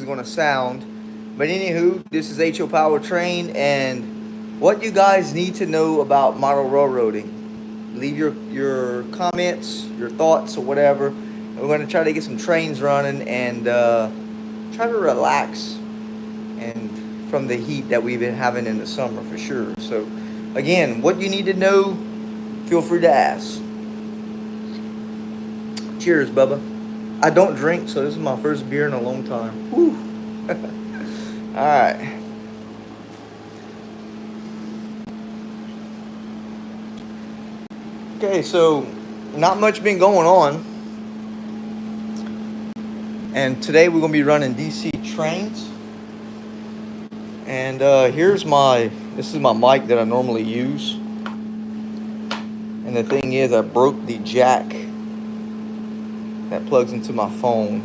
going to sound. But anywho, this is H.O. Powertrain, and what you guys need to know about model railroading. Leave your comments, your thoughts, or whatever. We're going to try to get some trains running and try to relax and from the heat that we've been having in the summer for sure. So again, what you need to know, feel free to ask. Cheers, Bubba. I don't drink, so this is my first beer in a long time. Woo. All right. Okay, so not much been going on. And today we're going to be running DC trains. And this is my mic that I normally use. And the thing is, I broke the jack that plugs into my phone.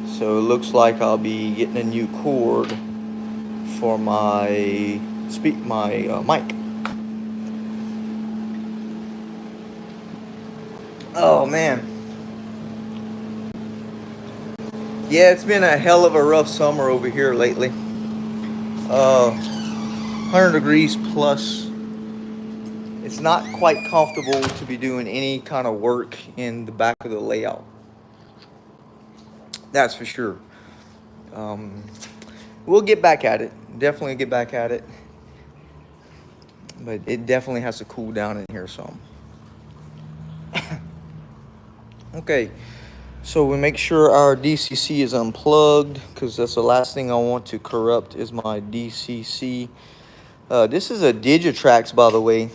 So it looks like I'll be getting a new cord for my mic. Oh man. Yeah, it's been a hell of a rough summer over here lately. 100 degrees plus. It's not quite comfortable to be doing any kind of work in the back of the layout. That's for sure. We'll get back at it. Definitely get back at it. But it definitely has to cool down in here some. Okay. So we make sure our DCC is unplugged, because that's the last thing I want to corrupt is my DCC. This is a Digitrax, by the way.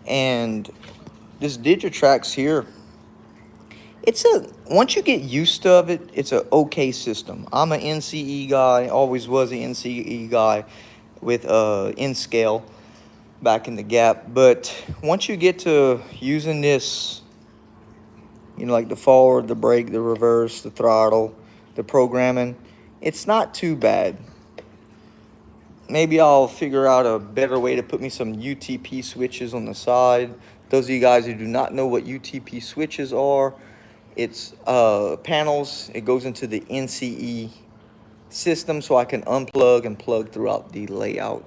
And this Digitrax here, once you get used to it, it's an okay system. I'm an NCE guy, always was an NCE guy with N-scale back in the gap. But once you get to using this, you know, like the forward, the brake, the reverse, the throttle, the programming, it's not too bad. Maybe I'll figure out a better way to put me some UTP switches on the side. Those of you guys who do not know what UTP switches are, it's panels. It goes into the NCE system so I can unplug and plug throughout the layout.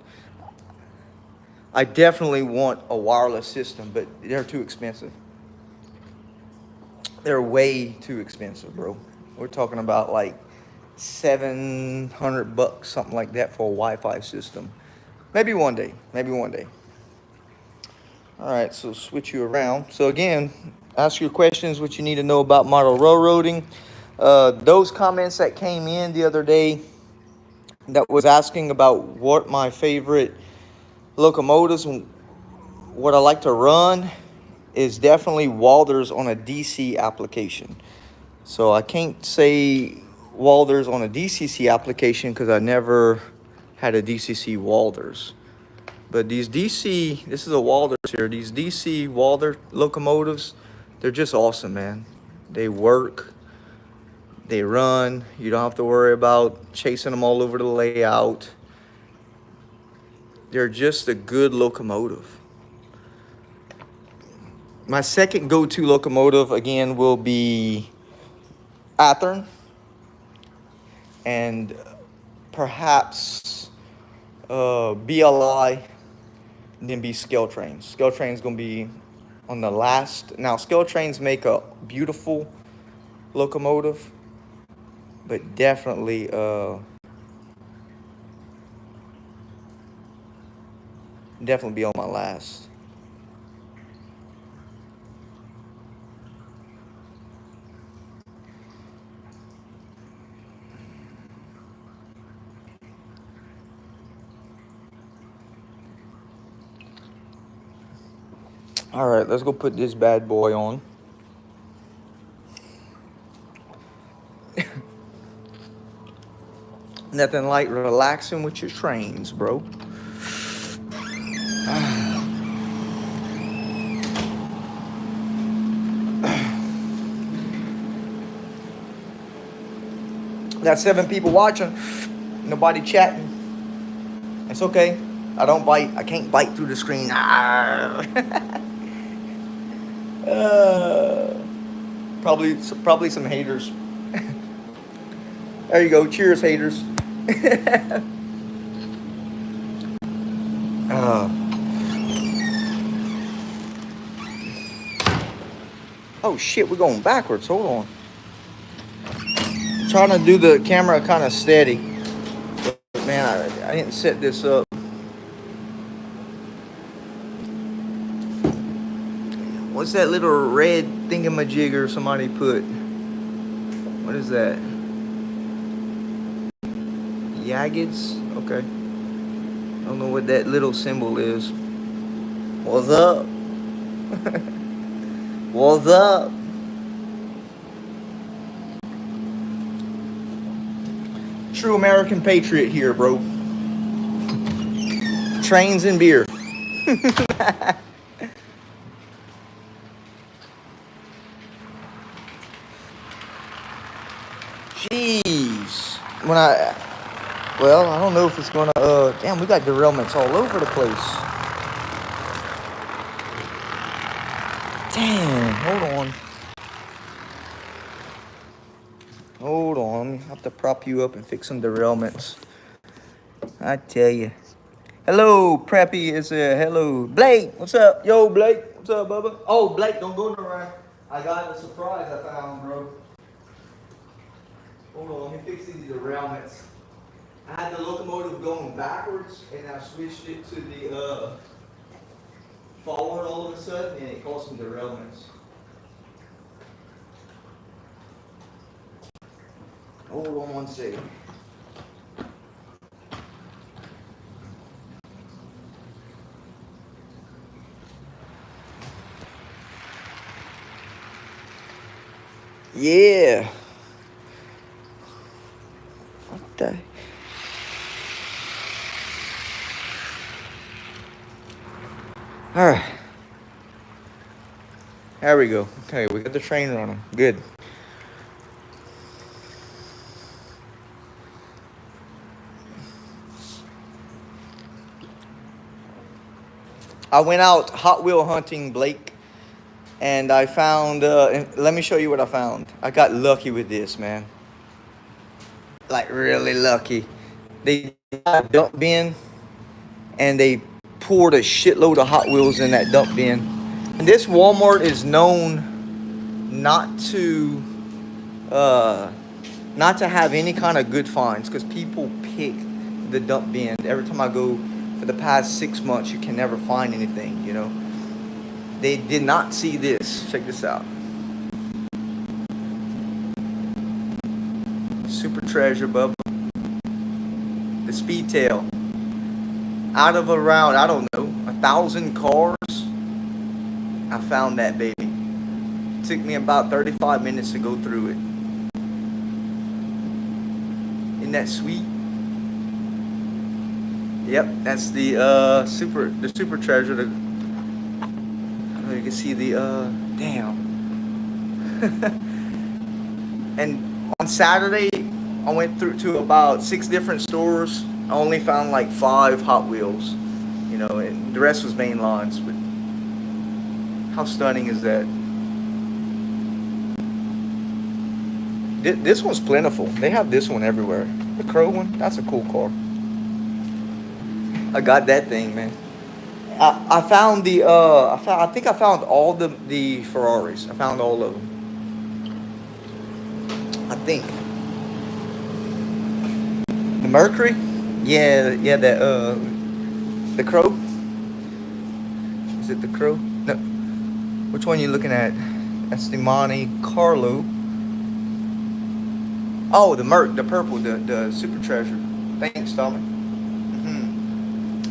I definitely want a wireless system, but they're too expensive. They're way too expensive, bro. We're talking about like $700, something like that, for a Wi-Fi system. Maybe one day. Maybe one day. All right, so switch you around. So again, ask your questions, what you need to know about model railroading. Those comments that came in the other day that was asking about what my favorite locomotives and what I like to run is definitely Walthers on a DC application. So I can't say Walthers on a DCC application because I never had a DCC Walthers. But these DC, this is a Walthers here, these DC Walther locomotives, they're just awesome, man. They work, they run, you don't have to worry about chasing them all over the layout. They're just a good locomotive. My second go-to locomotive, again, will be Athearn, and perhaps BLI, and then be ModelTrainz. ModelTrainz is going to be on the last. Now, ModelTrainz make a beautiful locomotive, but definitely be on my last. All right, let's go put this bad boy on. Nothing like relaxing with your trains, bro. Got 7 people watching, nobody chatting. It's okay. I don't bite. I can't bite through the screen. Probably some haters. There you go. Cheers, haters. Oh shit, we're going backwards. Hold on. I'm trying to do the camera kind of steady. But man, I didn't set this up. What's that little red thingamajigger somebody put? What is that? Yagids? Okay. I don't know what that little symbol is. What's up? What's up? True American patriot here, bro. Trains and beer. Jeez. Well, I don't know if it's gonna, damn, we got derailments all over the place. Damn, hold on. Hold on, I have to prop you up and fix some derailments. I tell you. Hello, Preppy is hello. Blake, what's up? Yo, Blake, what's up, Bubba? Oh, Blake, don't go nowhere. I got a surprise I found, bro. Hold on, let me fix these derailments. I had the locomotive going backwards, and I switched it to the forward all of a sudden, and it caused some derailments. Hold on one second. Yeah. What the? All right. There we go. Okay, we got the train running. Good. I went out Hot Wheel hunting, Blake, and I found, let me show you what I found. I got lucky with this, man. Like, really lucky. They got a dump bin, and they poured a shitload of Hot Wheels in that dump bin. And this Walmart is known not to have any kind of good finds, because people pick the dump bin. Every time I go for the past 6 months, you can never find anything, you know. They did not see this. Check this out. Super treasure, bub. The speed tail. Out of around, I don't know, 1,000 cars, I found that baby. It took me about 35 minutes to go through it. Isn't that sweet? Yep, that's the super treasure. You can see the damn. And on Saturday, I went through to about 6 different stores. I only found like 5 Hot Wheels, you know, and the rest was main lines. But how stunning is that? This one's plentiful. They have this one everywhere. The Crow one, that's a cool car. I got that thing, man. I found the I think I found all the Ferraris. I found all of them. I think. The Mercury? Yeah, the Crow. Is it the Crow? No. Which one are you looking at? That's the Monte Carlo. Oh, the Merc, the purple, the super treasure. Thanks, Tommy.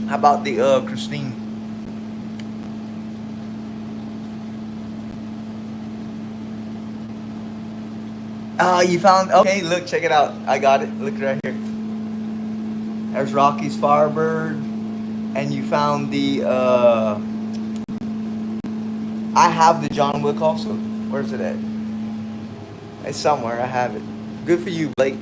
How about the Christine? You found, okay, look, check it out. I got it. Look right here. There's Rocky's Firebird. And you found the, I have the John Wick also. Where's it at? It's somewhere. I have it. Good for you, Blake.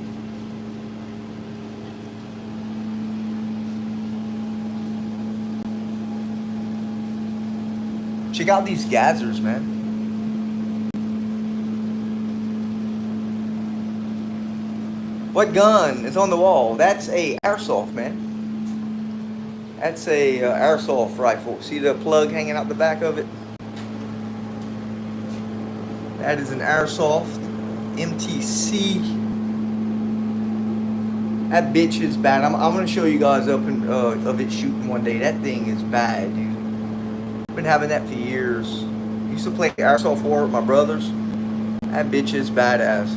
Check out these gazzers, man. What gun is on the wall? That's a airsoft, man. That's a airsoft rifle. See the plug hanging out the back of it? That is an airsoft MTC. That bitch is bad. I'm gonna show you guys up of it shooting one day. That thing is bad, dude. I've been having that for years. Used to play airsoft war with my brothers. That bitch is badass.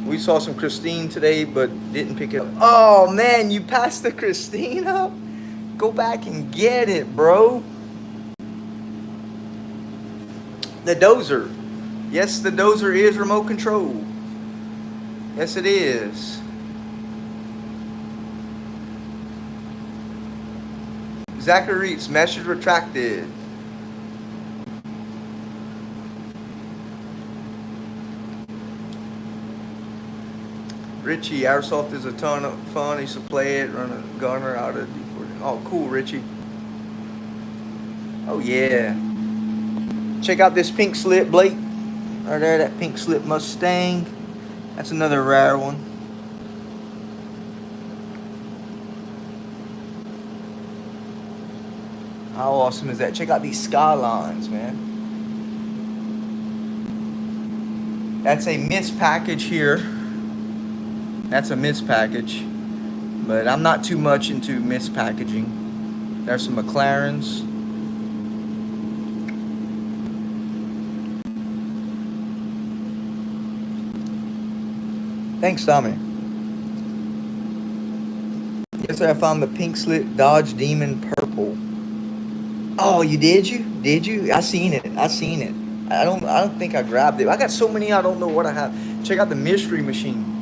We saw some Christine today, but didn't pick it up. Oh man, you passed the Christine up? Go back and get it, bro. The dozer. Yes, the dozer is remote control. Yes, it is. Zachary's message retracted. Richie, airsoft is a ton of fun. I used to play it, run a gunner out of D40. Oh, cool, Richie. Oh, yeah. Check out this pink slip, Blake. Right there, that pink slip Mustang. That's another rare one. How awesome is that? Check out these Skylines, man. That's a missed package here. That's a missed package. But I'm not too much into missed packaging. There's some McLarens. Thanks, Tommy. Yesterday I found the pink slip Dodge Demon purple. Oh, you did? Did you? I seen it. I don't think I grabbed it. I got so many I don't know what I have. Check out the mystery machine.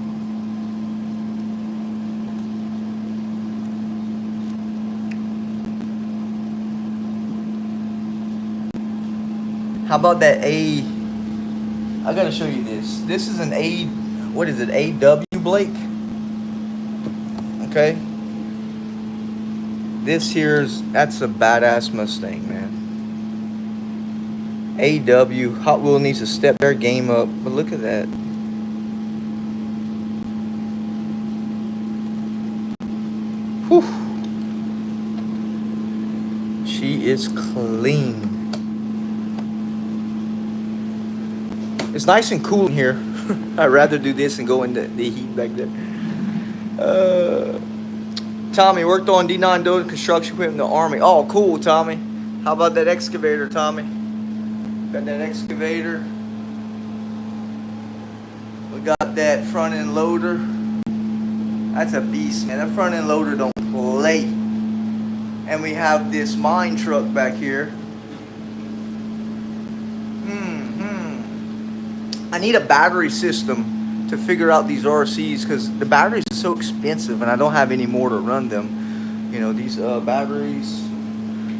How about that I gotta show you this. This is an what is it? AW, Blake? Okay. That's a badass Mustang, man. AW, Hot Wheel needs to step their game up, but look at that. Whew. She is clean. It's nice and cool in here. I'd rather do this and go in the heat back there. Tommy worked on D9 dozer construction equipment in the Army. Oh, cool, Tommy. How about that excavator, Tommy? Got that excavator. We got that front end loader. That's a beast, man. That front end loader don't play. And we have this mine truck back here. I need a battery system to figure out these RCs because the batteries are so expensive and I don't have any more to run them. You know, these batteries,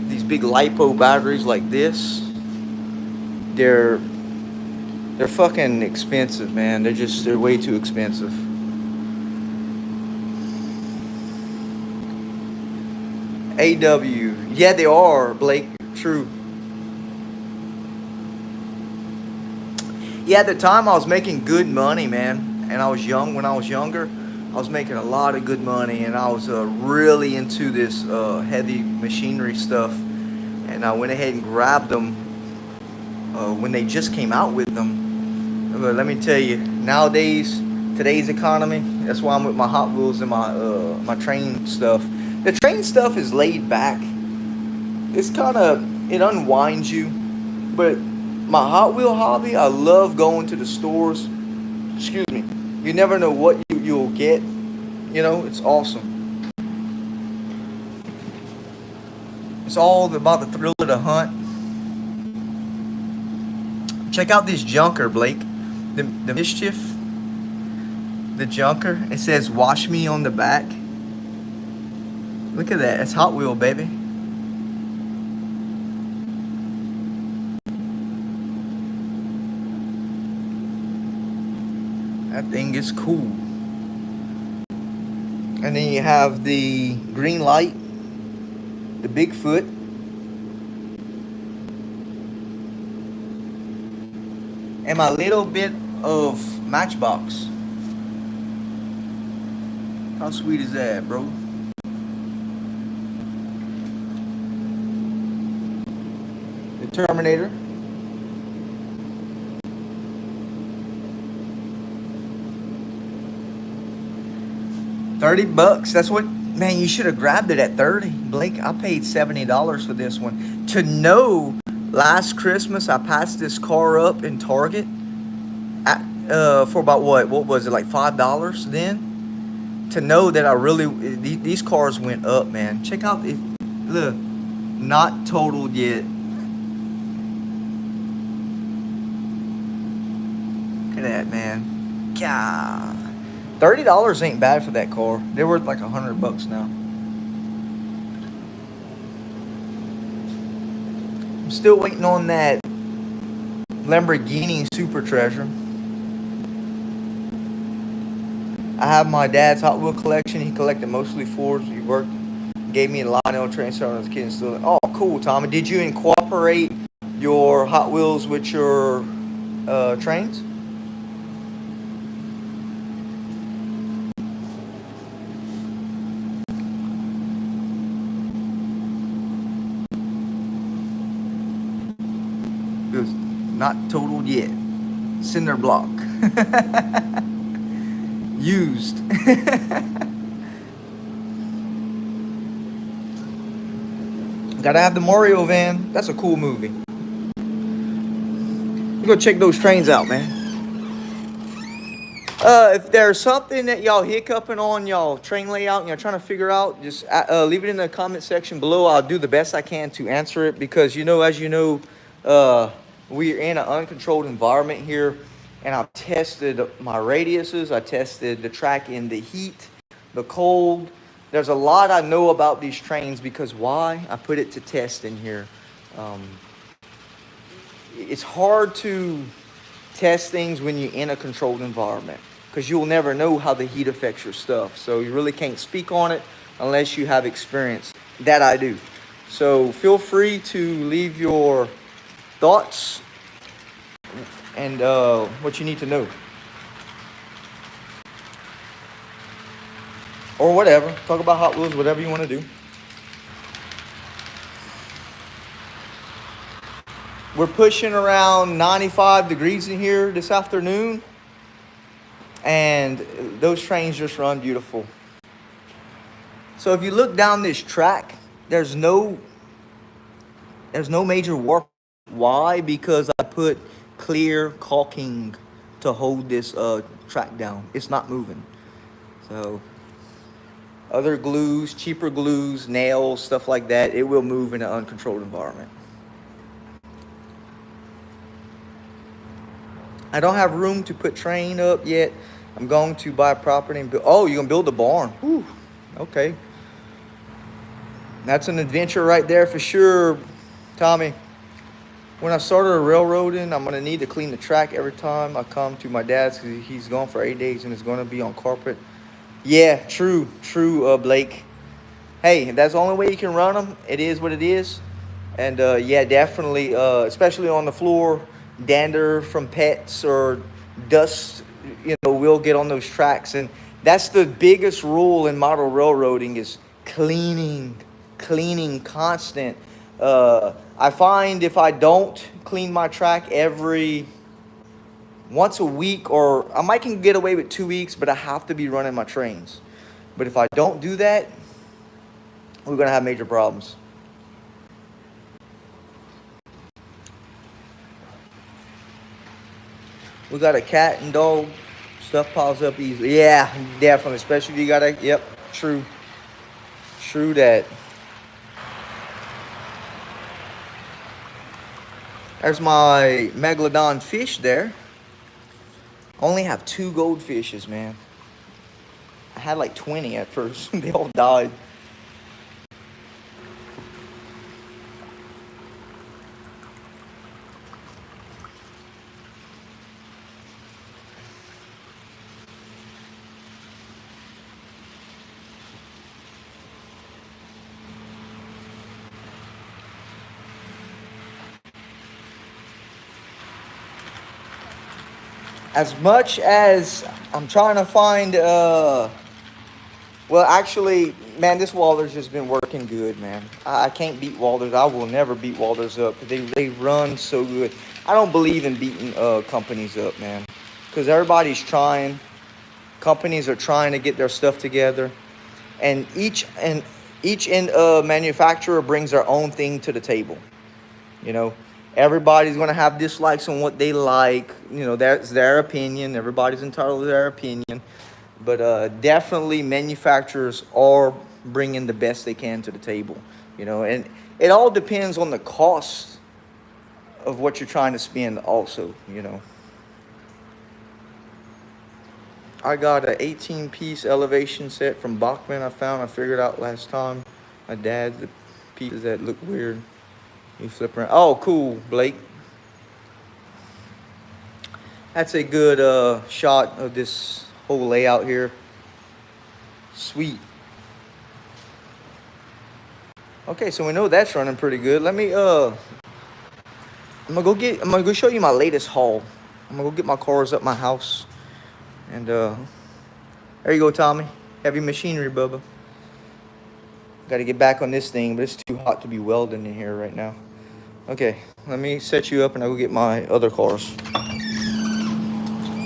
these big LiPo batteries like this, they're fucking expensive, man. They're way too expensive. AW, yeah, they are, Blake. True. Yeah, at the time I was making good money, man. And I was young. When I was younger, I was making a lot of good money, and I was really into this heavy machinery stuff. And I went ahead and grabbed them when they just came out with them. But let me tell you, nowadays, today's economy, that's why I'm with my Hot Wheels and my train stuff. The train stuff is laid back. It's it unwinds you. But my Hot Wheel hobby, I love going to the stores. Excuse me. You never know what you'll get. You know, it's awesome. It's all about the thrill of the hunt. Check out this junker, Blake. The Mischief. The junker. It says, "Wash me" on the back. Look at that. It's Hot Wheel, baby. That thing is cool. And then you have the green light, the Bigfoot. and my little bit of Matchbox. How sweet is that, bro? The Terminator. 30 bucks. That's what, man, you should have grabbed it at 30. Blake, I paid $70 for this one. To know, last Christmas I passed this car up in Target at, for about what was it, like $5 then? To know that I really, these cars went up, man. Check out, look, not totaled yet. Look at that, man. God. $30 ain't bad for that car. They're worth like $100 now. I'm still waiting on that Lamborghini Super Treasure. I have my dad's Hot Wheel collection. He collected mostly Fords. He worked, gave me a ModelTrainz when I was a kid. Still, oh, cool, Tommy. Did you incorporate your Hot Wheels with your trains? It was not totaled yet. Cinder block. Used. Gotta have the Mario van. That's a cool movie. Go check those trains out, man. If there's something that y'all hiccuping on y'all train layout and you're trying to figure out, just leave it in the comment section below. I'll do the best I can to answer it because, you know, as you know, we're in an uncontrolled environment here, and I've tested my radiuses. I tested the track in the heat, the cold. There's a lot I know about these trains because why? I put it to test in here. It's hard to test things when you're in a controlled environment because you'll never know how the heat affects your stuff. So you really can't speak on it unless you have experience. That I do. So feel free to leave your thoughts and what you need to know. Or whatever. Talk about Hot Wheels, whatever you want to do. We're pushing around 95 degrees in here this afternoon. And those trains just run beautiful. So if you look down this track, there's no major warp. Why? Because I put clear caulking to hold this track down. It's not moving. So other glues, cheaper glues, nails, stuff like that, it will move in an uncontrolled environment. I don't have room to put train up yet. I'm going to buy property and build. Oh, you're gonna build a barn. Whew. Okay. That's an adventure right there for sure, Tommy. When I started railroading, I'm gonna need to clean the track every time I come to my dad's because he's gone for 8 days and it's gonna be on carpet. Yeah, true, Blake. Hey, if that's the only way you can run them, it is what it is. And yeah, definitely, especially on the floor, dander from pets or dust, you know, will get on those tracks. And that's the biggest rule in model railroading is cleaning constant. I find if I don't clean my track once a week, or I might can get away with 2 weeks, but I have to be running my trains. But if I don't do that, we're gonna have major problems. We got a cat and dog. Stuff piles up easily. Yeah, definitely. Especially if you got a, yep, true that. There's my megalodon fish there. I only have 2 goldfishes, man. I had like 20 at first. They all died. as much as I'm trying to find, well, actually, man, this Walters has been working good, man. I can't beat Walters. I will never beat Walters up. They run so good. I don't believe in beating companies up, man, because everybody's trying. Companies are trying to get their stuff together, and each manufacturer brings their own thing to the table. You know, everybody's gonna have dislikes on what they like. You know, that's their opinion. Everybody's entitled to their opinion. But definitely manufacturers are bringing the best they can to the table. You know, and it all depends on the cost of what you're trying to spend also, you know. I got an 18-piece elevation set from Bachman I figured out last time. My dad's the pieces that look weird. You flip around. Oh, cool, Blake. That's a good shot of this whole layout here. Sweet. Okay, so we know that's running pretty good. Let me I'm gonna go show you my latest haul. I'm gonna go get my cars up my house. And there you go, Tommy. Heavy machinery, Bubba. Got to get back on this thing, but it's too hot to be welding in here right now. Okay, let me set you up and I'll go get my other cars.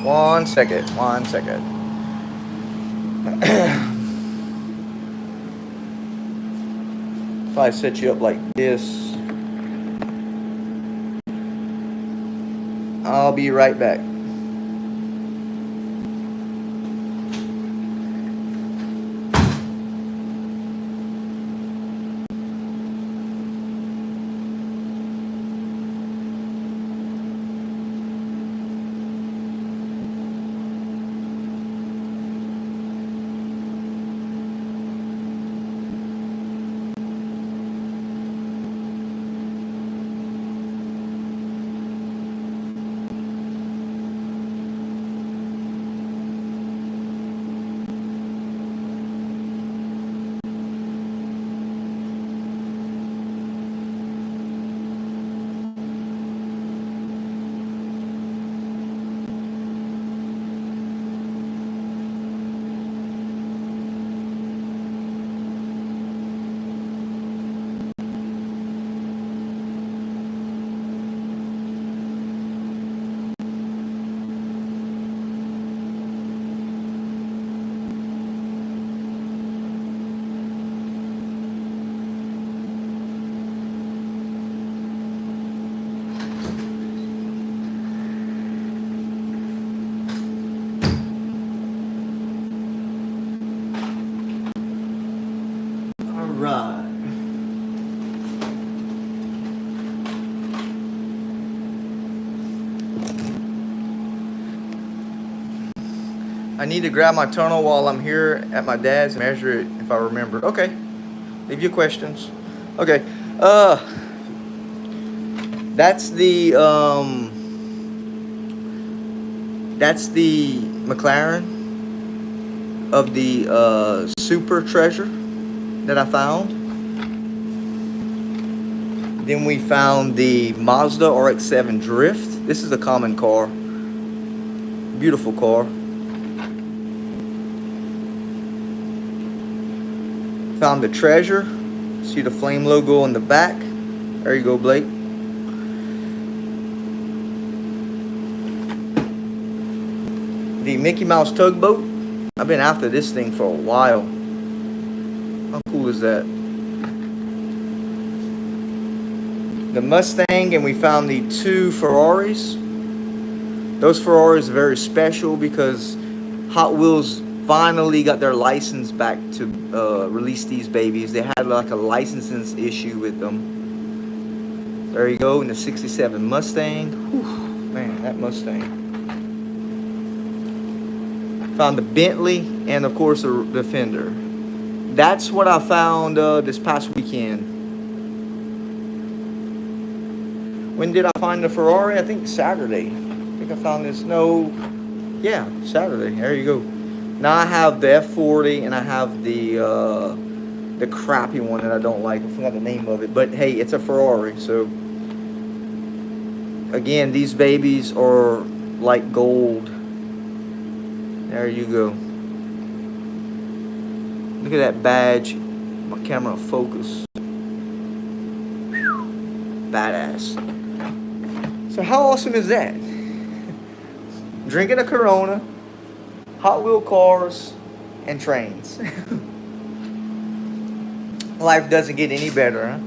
1 second, 1 second. If I set you up like this, I'll be right back. Right. I need to grab my tunnel while I'm here at my dad's and measure it if I remember. Okay. Leave your questions. Okay. That's the McLaren of the Super Treasure that I found. Then we found the Mazda RX-7 Drift. This is a common car. Beautiful car. Found the Treasure. See the flame logo on the back. There you go, Blake. The Mickey Mouse Tugboat. I've been after this thing for a while. How cool is that? The Mustang, and we found the 2 Ferraris. Those Ferraris are very special because Hot Wheels finally got their license back to release these babies. They had like a licensing issue with them. There you go, in the 67 Mustang. Whew, man, that Mustang. Found the Bentley and of course the Defender. That's what I found this past weekend. When did I find the Ferrari? I think Saturday. I think I found this. No, yeah, Saturday. There you go. Now I have the F40 and I have the crappy one that I don't like. I forgot the name of it, but hey, it's a Ferrari. So again, these babies are like gold. There you go. Look at that badge. My camera focus. Badass. So how awesome is that? Drinking a Corona, Hot Wheel cars, and trains. Life doesn't get any better, huh?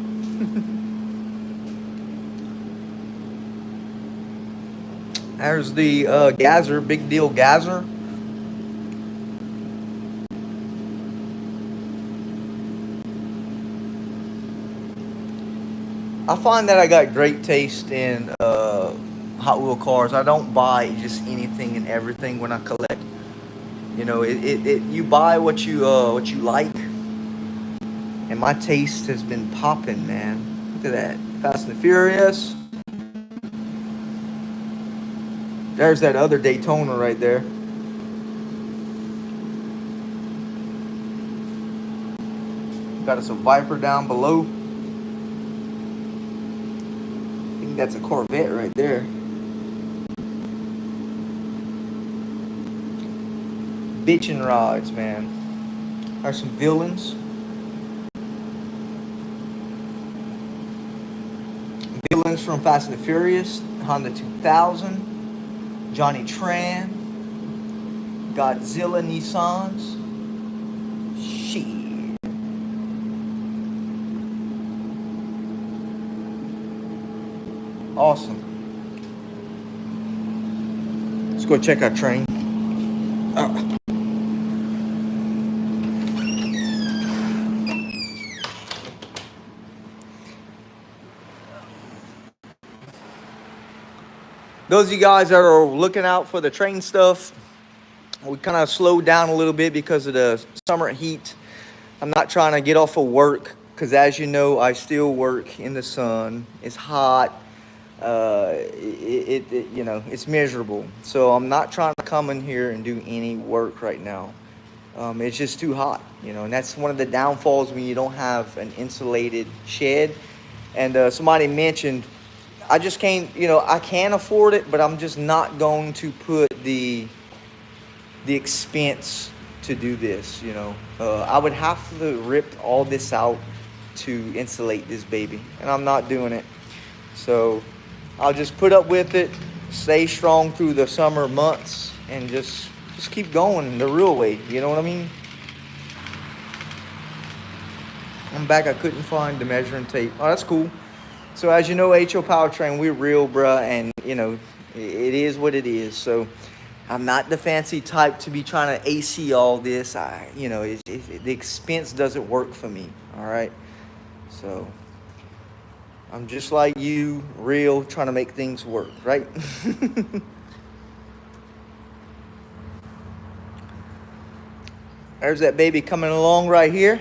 There's the Gazzer, big deal Gazzer. I find that I got great taste in Hot Wheel cars. I don't buy just anything and everything when I collect. You know, you buy what you like, and my taste has been popping, man. Look at that, Fast and Furious. There's that other Daytona right there. Got us a Viper down below. I think that's a Corvette right there. Bitchin' rods, man. There's some villains. Villains from Fast and the Furious, Honda 2000, Johnny Tran, Godzilla Nissans. Shit. Awesome. Let's go check our train. Those of you guys that are looking out for the train stuff, we kind of slowed down a little bit because of the summer heat. I'm not trying to get off of work because, as you know, I still work in the sun. It's hot. You know, it's miserable. So I'm not trying to come in here and do any work right now. It's just too hot, you know, and that's one of the downfalls when you don't have an insulated shed. And somebody mentioned, I just can't, you know, I can afford it, but I'm just not going to put the expense to do this, you know. I would have to rip all this out to insulate this baby, and I'm not doing it. So I'll just put up with it, stay strong through the summer months, and just keep going the real way, you know what I mean? I'm back. I couldn't find the measuring tape. Oh, that's cool. So as you know, H.O. Powertrain, we're real, bruh, and you know, it is what it is. So I'm not the fancy type to be trying to AC all this. You know, the expense doesn't work for me, all right? So I'm just like you, real, trying to make things work, right? There's that baby coming along right here.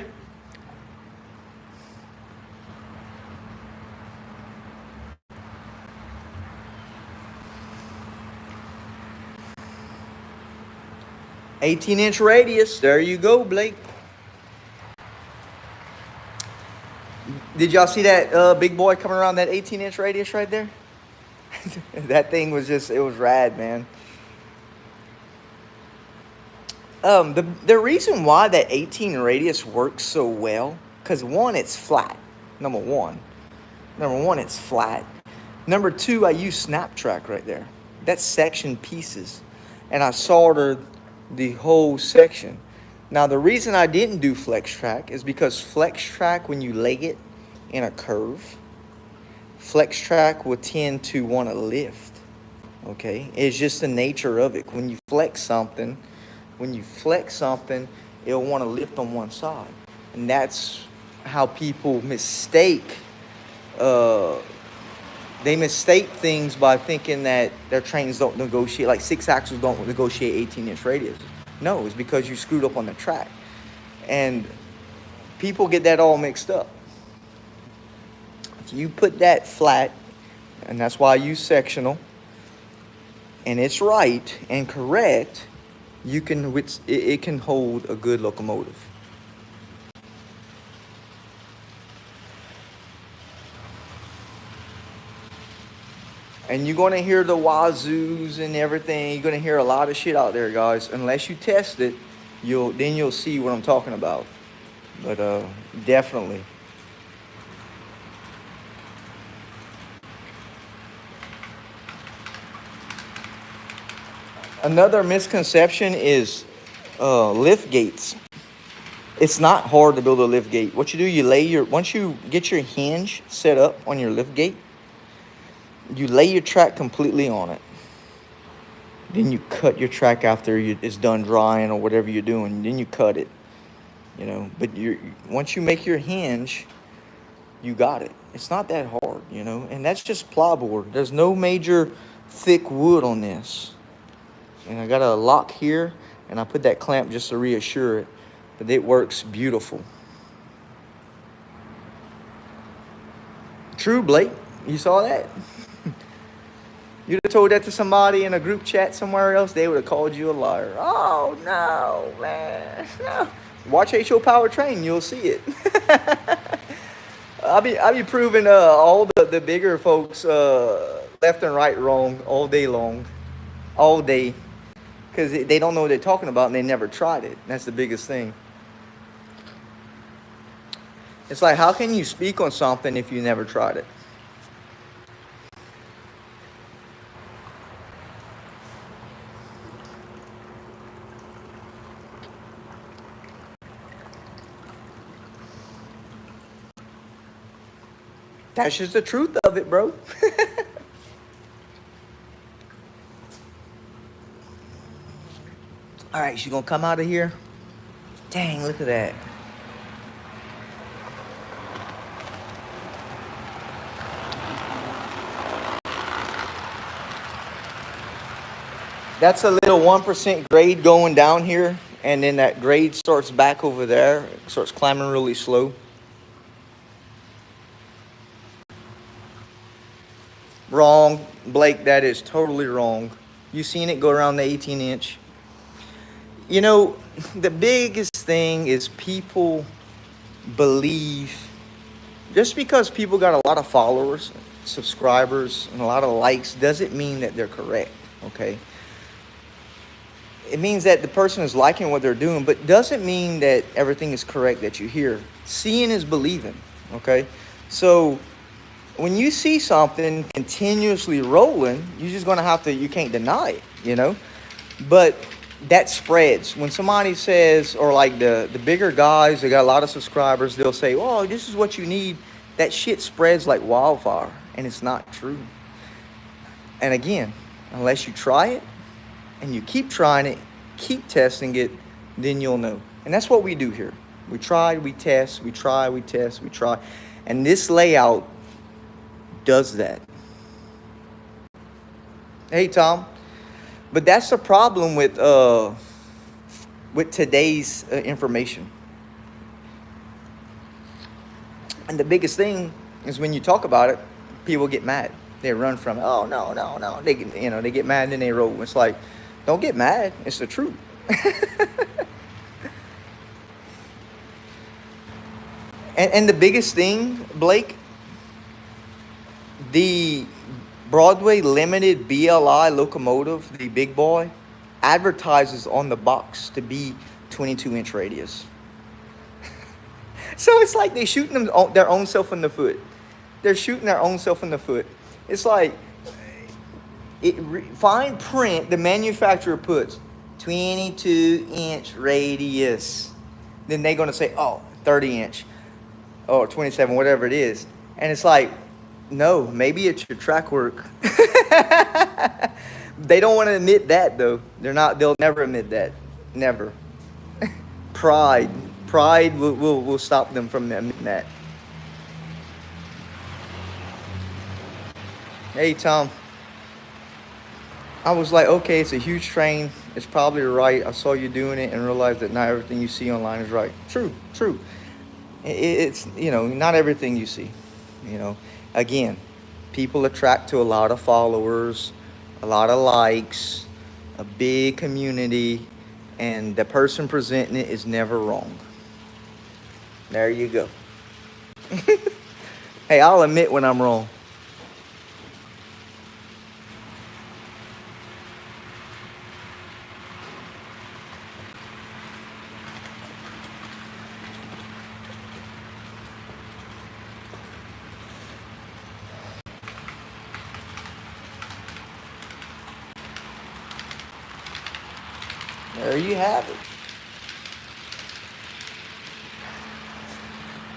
"18-inch radius." There you go, Blake. Did y'all see that big boy coming around that 18-inch radius right there? That thing was just, it was rad, man. The reason why that 18 radius works so well, because one, it's flat. Number one, it's flat. Number two, I use snap track right there. That's section pieces, and I soldered the whole section. Now the reason I didn't do flex track is because flex track, when you lay it in a curve, flex track will tend to want to lift. Okay, it's just the nature of it. When you flex something, it'll want to lift on one side, and that's how people mistake. They mistake things by thinking that their trains don't negotiate, like 6-axles don't negotiate 18-inch radius. No, it's because you screwed up on the track. And people get that all mixed up. If you put that flat, and that's why I use sectional, and it's right and correct, it can hold a good locomotive. And you're going to hear the wazoos and everything. You're going to hear a lot of shit out there, guys. Unless you test it, you'll see what I'm talking about. But definitely. Another misconception is lift gates. It's not hard to build a lift gate. What you do, once you get your hinge set up on your lift gate, you lay your track completely on it. Then you cut your track after it's done drying or whatever you're doing. Then you cut it, you know. But once you make your hinge, you got it. It's not that hard, you know. And that's just plyboard. There's no major thick wood on this. And I got a lock here, and I put that clamp just to reassure it. But it works beautiful. True, Blake. You saw that? You'd have told that to somebody in a group chat somewhere else, they would have called you a liar. Oh, no, man. No. Watch ModelTrainz, you'll see it. I'll be proving all the bigger folks left and right wrong all day long. All day. Because they don't know what they're talking about and they never tried it. That's the biggest thing. It's like, how can you speak on something if you never tried it? That's just the truth of it, bro. All right, she's gonna come out of here. Dang, look at that. That's a little 1% grade going down here, and then that grade starts back over there. It starts climbing really slow. Wrong, Blake, that is totally wrong. You seen it go around the 18-inch. You know, the biggest thing is people believe, just because people got a lot of followers, subscribers, and a lot of likes, doesn't mean that they're correct, okay? It means that the person is liking what they're doing, but doesn't mean that everything is correct that you hear. Seeing is believing, okay? So when you see something continuously rolling, you're just going to have to, you can't deny it, you know? But that spreads. When somebody says, or like the bigger guys, they got a lot of subscribers, they'll say, oh, this is what you need. That shit spreads like wildfire, and it's not true. And again, unless you try it, and you keep trying it, keep testing it, then you'll know. And that's what we do here. We try, we test, we try, we test, we try. And this layout does that. Hey, Tom. But that's the problem with today's information. And the biggest thing is when you talk about it, people get mad. They run from it. Oh, no, no, no. They get mad and then they roll. It's like, don't get mad. It's the truth. and the biggest thing, Blake, the Broadway Limited BLI locomotive, the big boy, advertises on the box to be 22-inch radius. So it's like they're shooting their own self in the foot. They're shooting their own self in the foot. It's like, fine print, the manufacturer puts 22-inch radius. Then they're going to say, oh, 30-inch or 27, whatever it is. And it's like, no, maybe it's your track work. They don't want to admit that, though. They'll never admit that. Never. Pride will stop them from admitting that. Hey, Tom. I was like, okay, it's a huge train. It's probably right. I saw you doing it and realized that not everything you see online is right. True. It's, not everything you see, Again, people attract to a lot of followers, a lot of likes, a big community, and the person presenting it is never wrong. There you go. Hey, I'll admit when I'm wrong. There you have it.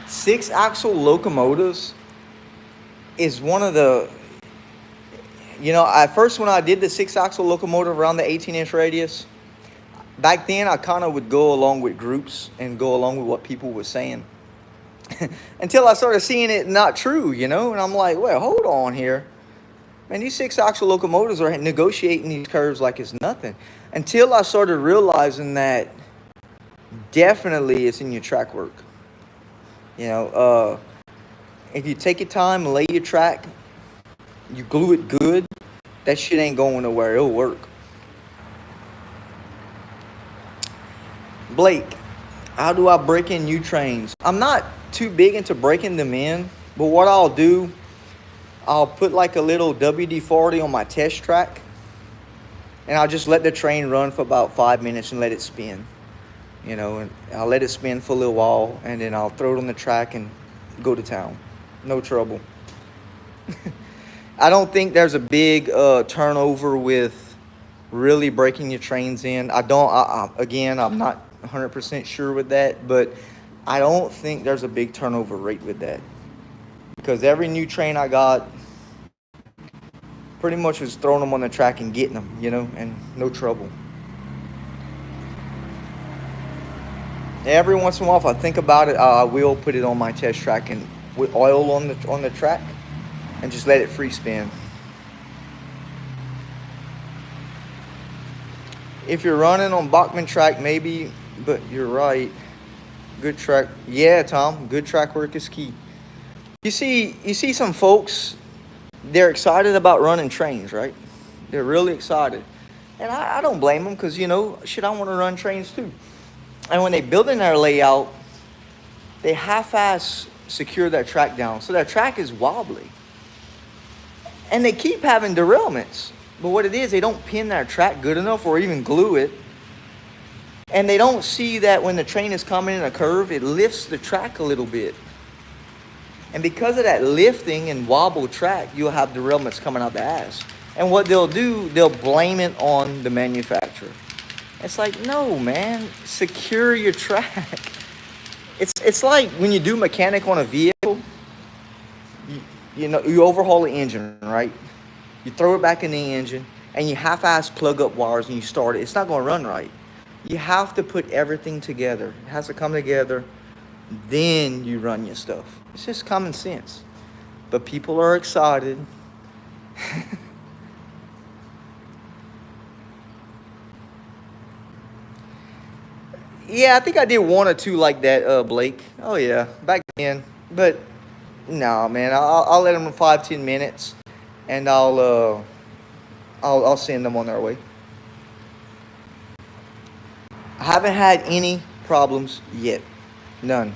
6-axle locomotives is one of the, at first when I did the 6-axle locomotive around the 18-inch radius, back then I kind of would go along with groups and go along with what people were saying. Until I started seeing it not true, and I'm like, well, hold on here. Man, these 6-axle locomotives are negotiating these curves like it's nothing. Until I started realizing that definitely it's in your track work. If you take your time and lay your track, you glue it good, that shit ain't going nowhere. It'll work. Blake, how do I break in new trains? I'm not too big into breaking them in, but what I'll do, I'll put like a little WD-40 on my test track, and I'll just let the train run for about 5 minutes and let it spin. And I'll let it spin for a little while, and then I'll throw it on the track and go to town. No trouble. I don't think there's a big turnover with really breaking your trains in. Again, I'm not 100% sure with that, but I don't think there's a big turnover rate with that. Because every new train I got pretty much was throwing them on the track and getting them, and no trouble. Every once in a while, if I think about it, I will put it on my test track and with oil on the track and just let it free spin. If you're running on Bachman track, maybe, but you're right. Good track. Yeah, Tom, good track work is key. You see some folks, they're excited about running trains, right? They're really excited. And I don't blame them because, shit, I want to run trains too. And when they build in their layout, they half-ass secure that track down. So that track is wobbly. And they keep having derailments. But what it is, they don't pin their track good enough or even glue it. And they don't see that when the train is coming in a curve, it lifts the track a little bit. And because of that lifting and wobble track, you'll have derailments coming out the ass. And what they'll do, they'll blame it on the manufacturer. It's like, no, man, secure your track. It's like when you do mechanic on a vehicle, you overhaul the engine, right? You throw it back in the engine and you half-ass plug up wires and you start it. It's not going to run right. You have to put everything together. It has to come together. Then you run your stuff. It's just common sense. But people are excited. Yeah, I think I did one or two like that, Blake. Oh yeah, back then. But no, man, I'll let them in 5-10 minutes, and I'll send them on their way. I haven't had any problems yet, none.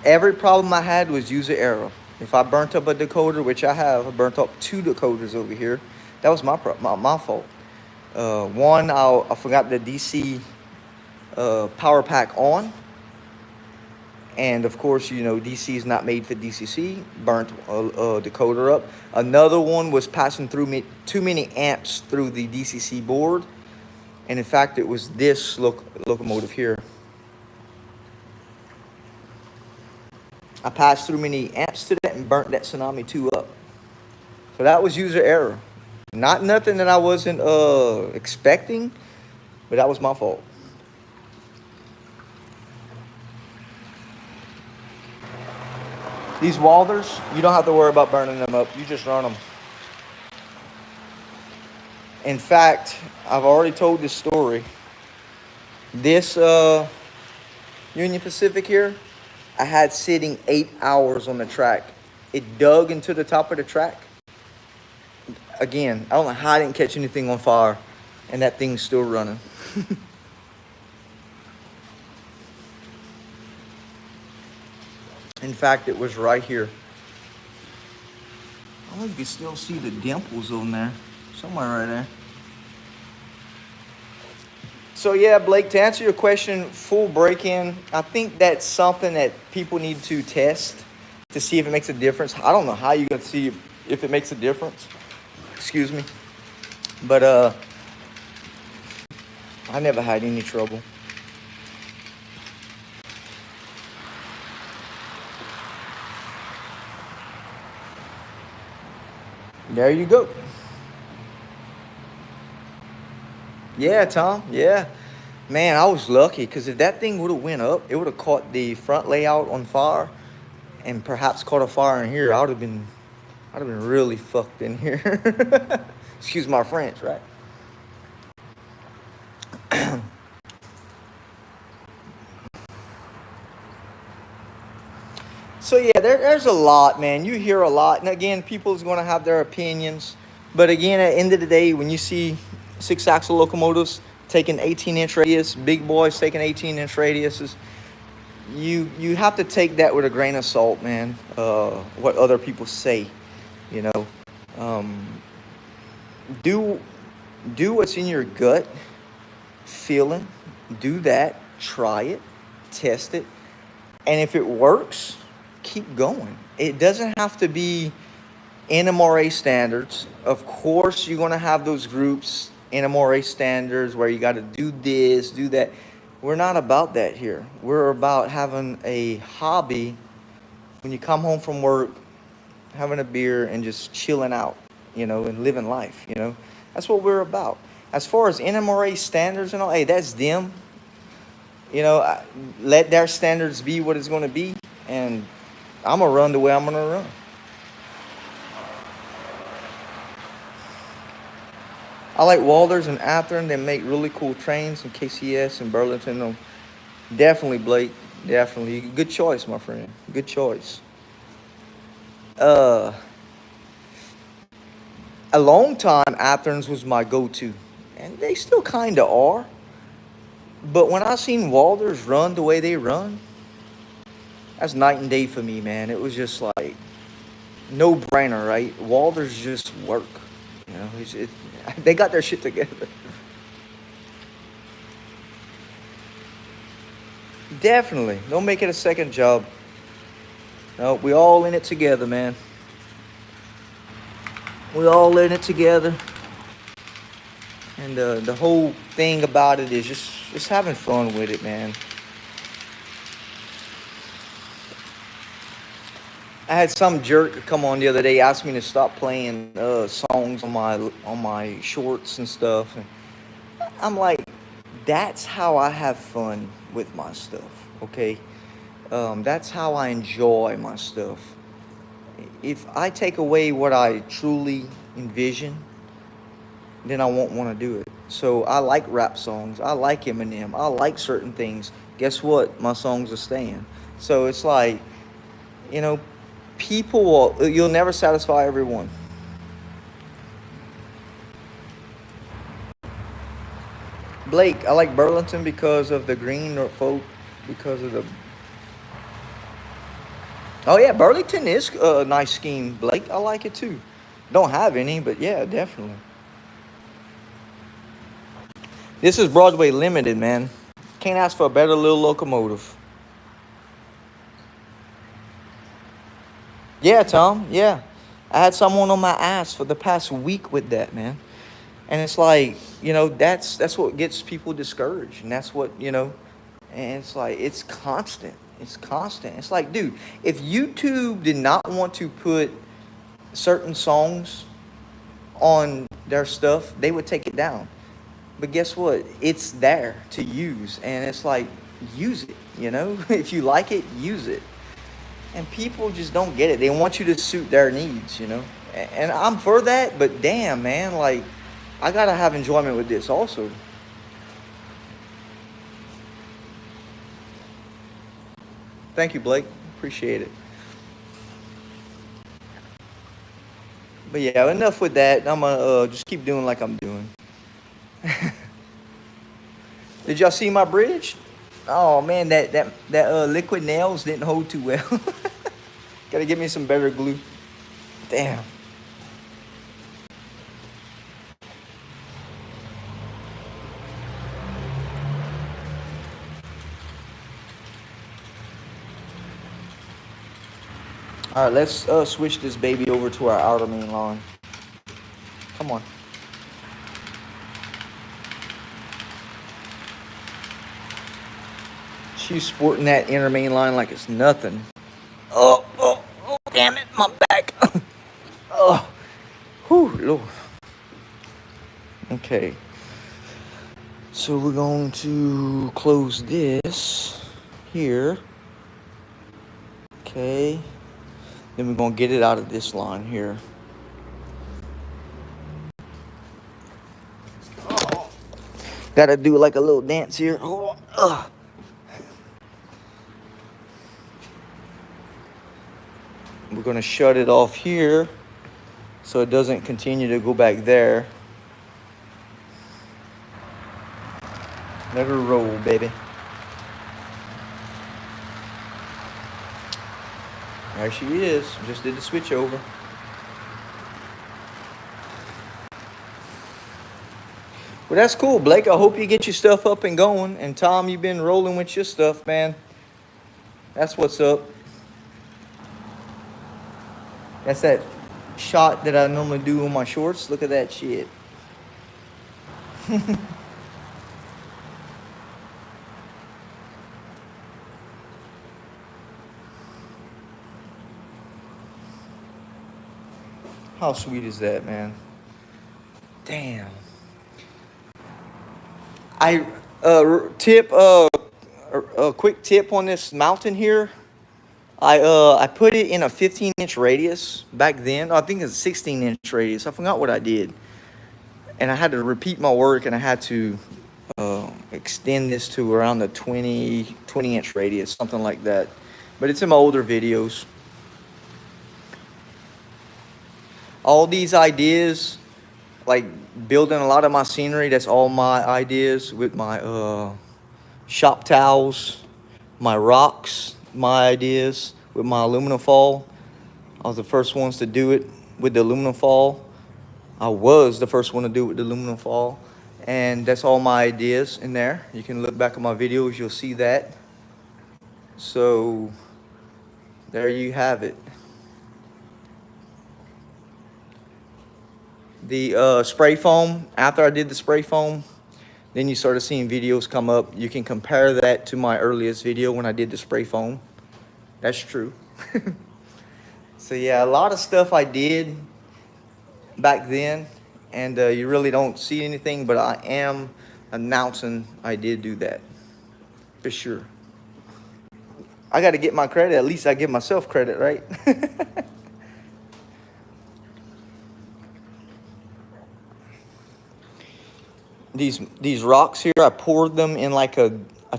Every problem I had was user error. If I burnt up a decoder, which I have, I burnt up 2 decoders over here. That was my fault. One, I forgot the DC power pack on, and of course, DC is not made for DCC. Burnt a decoder up. Another one was passing through too many amps through the DCC board, and in fact, it was this locomotive here. I passed through many amps to that and burnt that Tsunami 2 up. So that was user error. Not nothing that I wasn't expecting, but that was my fault. These Walders, you don't have to worry about burning them up. You just run them. In fact, I've already told this story. This Union Pacific here, I had sitting 8 hours on the track. It dug into the top of the track. Again, I don't know how I didn't catch anything on fire, and that thing's still running. In fact, it was right here. I think you can still see the dimples on there. Somewhere right there. So yeah, Blake, to answer your question, full break-in, I think that's something that people need to test to see if it makes a difference. I don't know how you're going to see if it makes a difference. Excuse me. But I never had any trouble. There you go. Yeah, Tom. Yeah. Man, I was lucky because if that thing would have went up, it would have caught the front layout on fire and perhaps caught a fire in here. I'd have been really fucked in here. Excuse my French, right? So yeah, there's a lot, man. You hear a lot, and again, people's going to have their opinions. But again, at the end of the day, when you see 6-axle locomotives taking 18-inch radius, big boys taking 18-inch radiuses, you have to take that with a grain of salt, man. What other people say, you know. Do what's in your gut feeling. Do that. Try it. Test it. And if it works, keep going. It doesn't have to be NMRA standards. Of course, you're going to have those groups, NMRA standards, where you got to do this, do that. We're not about that here. We're about having a hobby when you come home from work, having a beer and just chilling out, you know, and living life, you know. That's what we're about. As far as NMRA standards and all, hey, that's them. You know, let their standards be what it's going to be, and I'm going to run the way I'm going to run. I like Walters and Athearn. They make really cool trains, and KCS and Burlington. Definitely, Blake. Definitely. Good choice, my friend. Good choice. A long time, Athearn's was my go-to, and they still kind of are. But when I seen Walters run the way they run, that's night and day for me, man. It was just like no brainer, right? Walters just work, you know. They got their shit together. Definitely, don't make it a second job. No, we all in it together, man. We all in it together. And the whole thing about it is just having fun with it, man. I had some jerk come on the other day, ask me to stop playing songs on my shorts and stuff. And I'm like, that's how I have fun with my stuff, okay? That's how I enjoy my stuff. If I take away what I truly envision, then I won't want to do it. So I like rap songs. I like Eminem. I like certain things. Guess what? My songs are staying. So it's like, you know, you'll never satisfy everyone. Blake, I like Burlington because of the green or folk, because of the... Oh yeah, Burlington is a nice scheme, Blake. I like it too. Don't have any, but yeah, definitely. This is Broadway Limited, man. Can't ask for a better little locomotive. Yeah, Tom, yeah. I had someone on my ass for the past week with that, man. And it's like, you know, that's what gets people discouraged. And that's what, you know, and it's like, it's constant. It's constant. It's like, dude, if YouTube did not want to put certain songs on their stuff, they would take it down. But guess what? It's there to use. And it's like, use it, you know? If you like it, use it. And people just don't get it. They want you to suit their needs, you know? And I'm for that, but damn, man, like, I gotta have enjoyment with this also. Thank you, Blake. Appreciate it. But yeah, enough with that. I'm gonna just keep doing like I'm doing. Did y'all see my bridge? Oh man, that liquid nails didn't hold too well. Gotta get me some better glue. Damn. All right, let's switch this baby over to our outer main line. Come on. She's sporting that inner main line like it's nothing. Oh, damn it, my back. Oh, whew, Lord. Okay. So we're going to close this here. Okay. Then we're going to get it out of this line here. Oh. Gotta do like a little dance here. Hold on. Ugh. We're going to shut it off here so it doesn't continue to go back there. Let her roll, baby. There she is. Just did the switch over. Well, that's cool, Blake. I hope you get your stuff up and going. And Tom, you've been rolling with your stuff, man. That's what's up. That's that shot that I normally do on my shorts. Look at that shit. How sweet is that, man? Damn. A quick tip on this mountain here. I put it in a 15-inch radius back then. I think it's a 16-inch radius. I forgot what I did. And I had to repeat my work, and I had to extend this to around the 20-inch radius, something like that. But it's in my older videos. All these ideas, like building a lot of my scenery, that's all my ideas with my shop towels, my rocks, my ideas with my aluminum foil. I was the first ones to do it with the aluminum foil. I was the first one to do it with the aluminum foil. And that's all my ideas in there. You can look back at my videos, you'll see that. So there you have it. The spray foam, after I did the spray foam, then you started seeing videos come up. You can compare that to my earliest video when I did the spray foam. That's true. So yeah, a lot of stuff I did back then, and you really don't see anything, but I am announcing I did do that, for sure. I got to get my credit. At least I give myself credit, right? These rocks here, I poured them in like I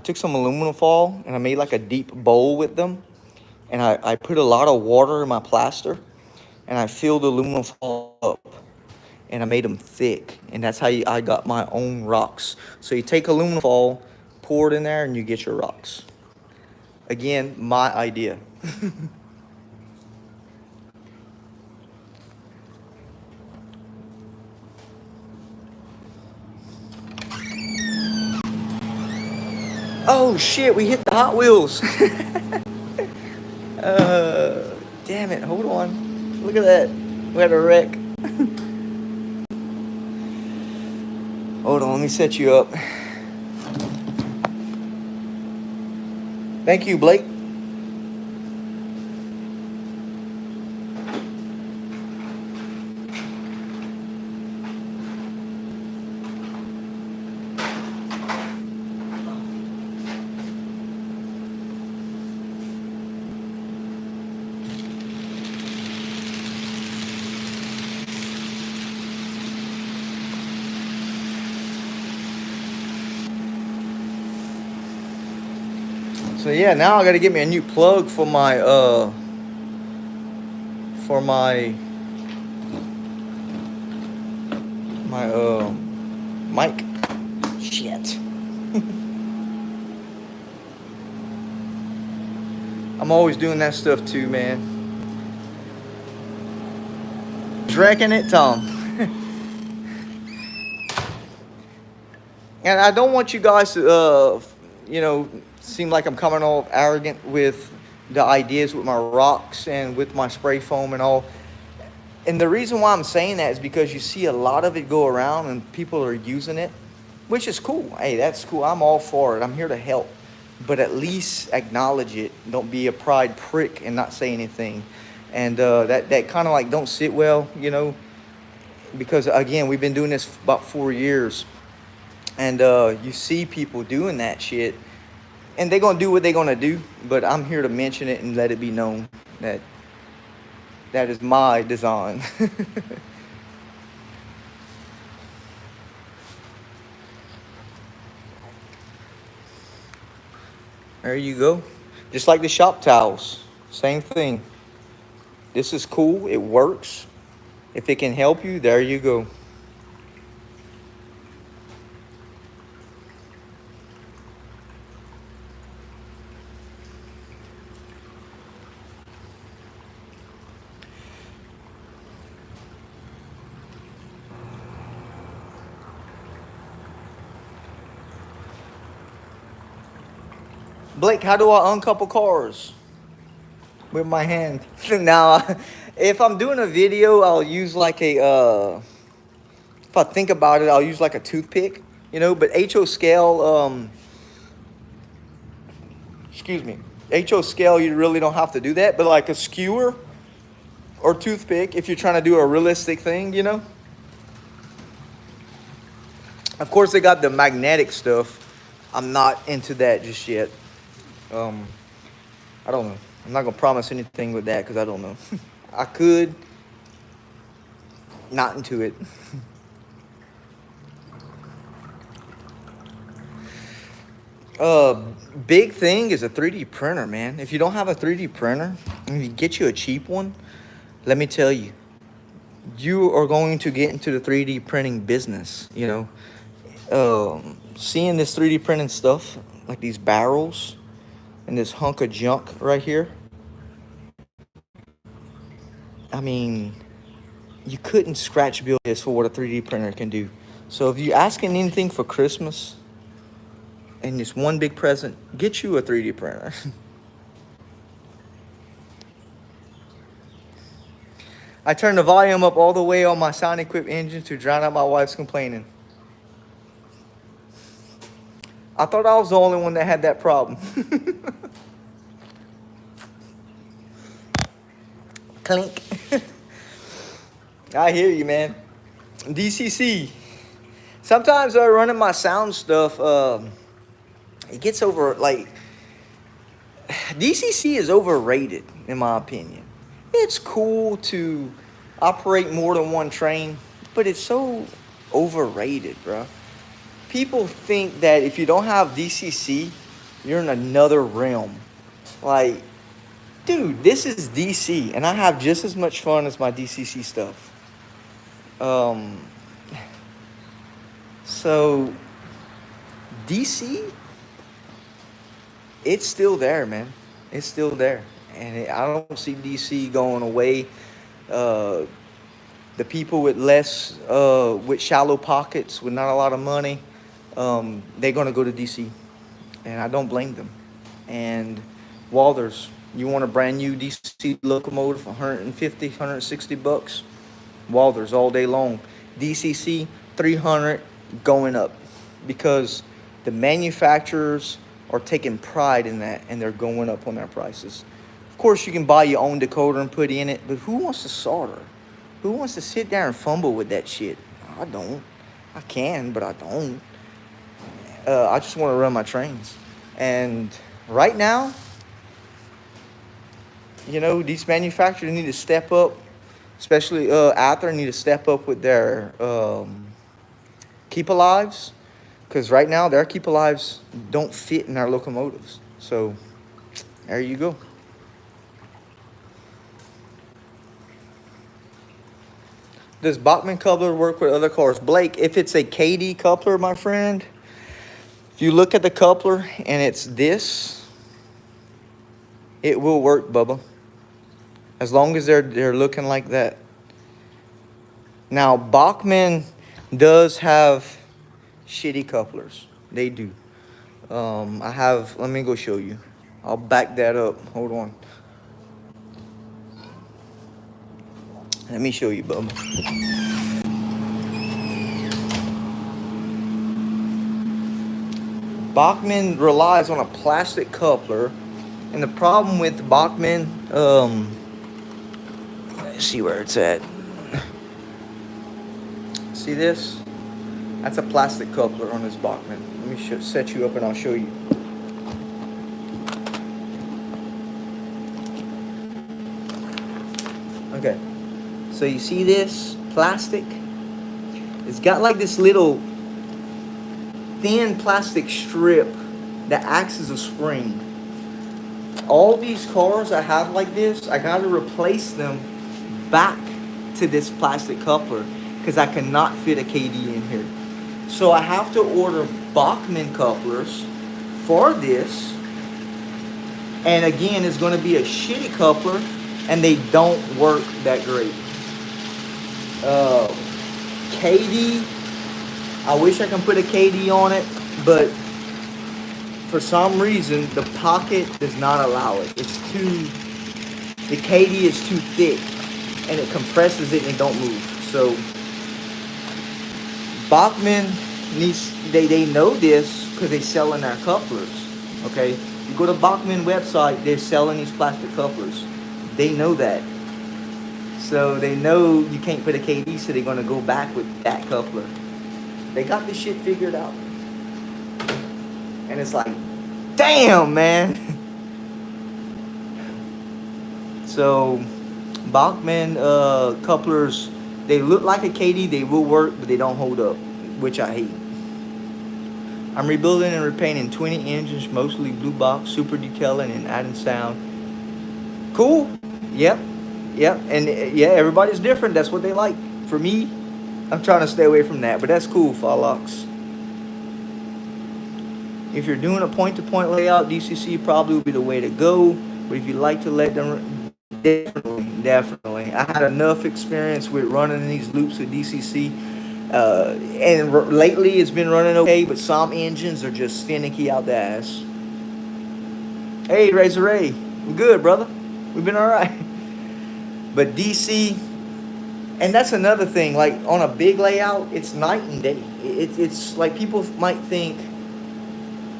took some aluminum foil and I made like a deep bowl with them. And I put a lot of water in my plaster and I filled the aluminum foil up and I made them thick. And that's how I got my own rocks. So you take aluminum foil, pour it in there, and you get your rocks. Again, my idea. Oh shit, we hit the Hot Wheels. Damn it, hold on. Look at that. We had a wreck. Hold on, let me set you up. Thank you, Blake. So yeah, now I gotta get me a new plug for my mic. Shit. I'm always doing that stuff too, man. Just wrecking it, Tom. And I don't want you guys to, seem like I'm coming off arrogant with the ideas with my rocks and with my spray foam and all. And the reason why I'm saying that is because you see a lot of it go around and people are using it, which is cool. Hey, that's cool. I'm all for it. I'm here to help. but at least acknowledge it. Don't be a pride prick and not say anything. And that kind of like don't sit well, you know, because again, we've been doing this for about 4 years, and you see people doing that shit, and they're gonna do what they're gonna do. But I'm here to mention it and let it be known that that is my design. There you go. Just like the shop towels, same thing. This is cool. It works. If it can help you, there you go. Blake, how do I uncouple cars? With my hand. Now, if I'm doing a video, I'll use like a, if I think about it, I'll use like a toothpick, you know, but HO scale, excuse me, HO scale, you really don't have to do that, but like a skewer or toothpick, if you're trying to do a realistic thing, you know. Of course, they got the magnetic stuff. I'm not into that just yet. I don't know. I'm not gonna promise anything with that because I don't know. I could. Not into it. Big thing is a 3D printer, man. If you don't have a 3D printer, and you get you a cheap one, let me tell you, you are going to get into the 3D printing business, you know. Seeing this 3D printing stuff, like these barrels and this hunk of junk right here, I mean, you couldn't scratch build this for what a 3D printer can do. So if you're asking anything for Christmas and just one big present, get you a 3D printer. I turned the volume up all the way on my sound equipped engine to drown out my wife's complaining. I thought I was the only one that had that problem. Clink. I hear you, man. DCC. Sometimes running my sound stuff, it gets over, like, DCC is overrated, in my opinion. It's cool to operate more than one train, but it's so overrated, bro. People think that if you don't have DCC, you're in another realm. Like, dude, this is DC, and I have just as much fun as my DCC stuff. So, DC, it's still there, man. It's still there. And I don't see DC going away. The people with less, with shallow pockets, with not a lot of money, they're going to go to DC. And I don't blame them. And Walthers, you want a brand new DC locomotive, 150, 160 bucks? Walthers all day long. DCC, 300 going up. Because the manufacturers are taking pride in that, and they're going up on their prices. Of course, you can buy your own decoder and put in it, but who wants to solder? Who wants to sit there and fumble with that shit? I don't. I can, but I don't. I just want to run my trains. And right now, you know, these manufacturers need to step up, especially Ather need to step up with their keep alives, because right now their keep alives don't fit in our locomotives. So there you go. Does Bachmann coupler work with other cars? Blake, if it's a KD coupler, my friend, if you look at the coupler and it's this, it will work, Bubba. As long as they're looking like that. Now, Bachmann does have shitty couplers. They do. I have, let me go show you. I'll back that up. Hold on. Let me show you, Bubba. Bachmann relies on a plastic coupler, and the problem with Bachmann, let's see where it's at. See this? That's a plastic coupler on this Bachmann. Let me set you up and I'll show you. Okay, so you see this plastic? It's got like this little thin plastic strip that acts as a spring. All these cars I have like this, I gotta replace them back to this plastic coupler because I cannot fit a KD in here. So I have to order Bachmann couplers for this. And again, it's gonna be a shitty coupler and they don't work that great. KD, I wish I can put a KD on it, but for some reason the pocket does not allow it. The KD is too thick and it compresses it and it don't move. So Bachmann needs, they know this because they sell in their couplers. Okay, you go to Bachmann website, they're selling these plastic couplers. They know that. So they know you can't put a KD, so they're gonna go back with that coupler. They got this shit figured out. And it's like, damn, man. So Bachmann couplers, they look like a KD, they will work, but they don't hold up, which I hate. I'm rebuilding and repainting 20 engines, mostly blue box, super detailing and adding sound. Cool. Yep. And yeah, everybody's different. That's what they like. For me, I'm trying to stay away from that, but that's cool, Falox. If you're doing a point-to-point layout, DCC probably would be the way to go. But if you like to let them, definitely. I had enough experience with running these loops with DCC. And lately it's been running okay, but some engines are just finicky out the ass. Hey, Razor Ray. We're good, brother. We've been all right. But DC, and that's another thing, like on a big layout, it's night and day. It's like people might think,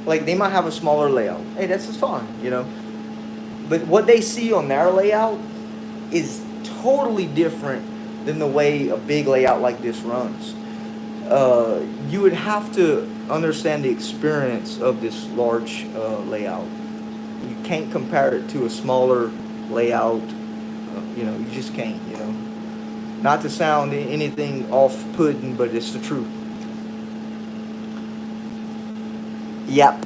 like they might have a smaller layout. Hey, that's just fine, you know. But what they see on their layout is totally different than the way a big layout like this runs. You would have to understand the experience of this large layout. You can't compare it to a smaller layout. You know, you just can't, you know. Not to sound anything off-putting, but it's the truth. Yep.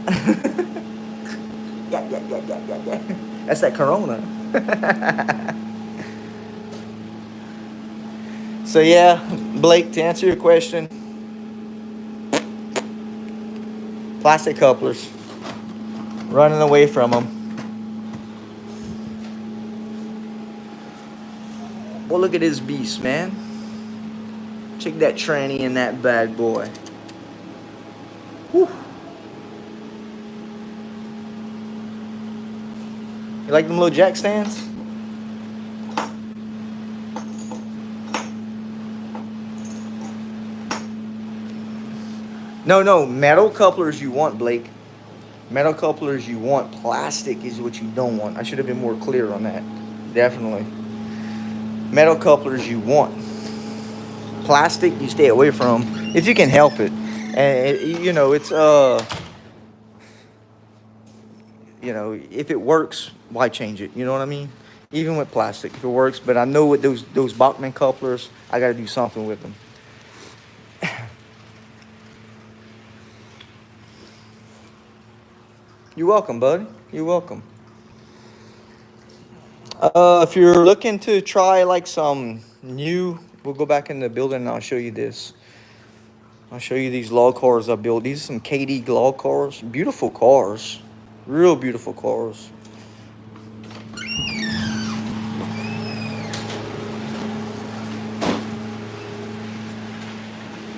Yeah. That's that Corona. So yeah, Blake, to answer your question, plastic couplers, running away from them. Well, look at this beast, man. Check that tranny in that bad boy. Whew. You like them little jack stands? No, metal couplers you want, Blake. Metal couplers you want. Plastic is what you don't want. I should have been more clear on that. Definitely. Metal couplers you want. Plastic you stay away from if you can help it. And you know, it's you know, if it works, why change it? You know what I mean? Even with plastic, if it works. But I know with those Bachmann couplers, I got to do something with them. You're welcome, buddy. You're welcome. If you're looking to try like some new, we'll go back in the building and I'll show you this. I'll show you these log cars I built. These are some KD log cars. Beautiful cars. Real beautiful cars.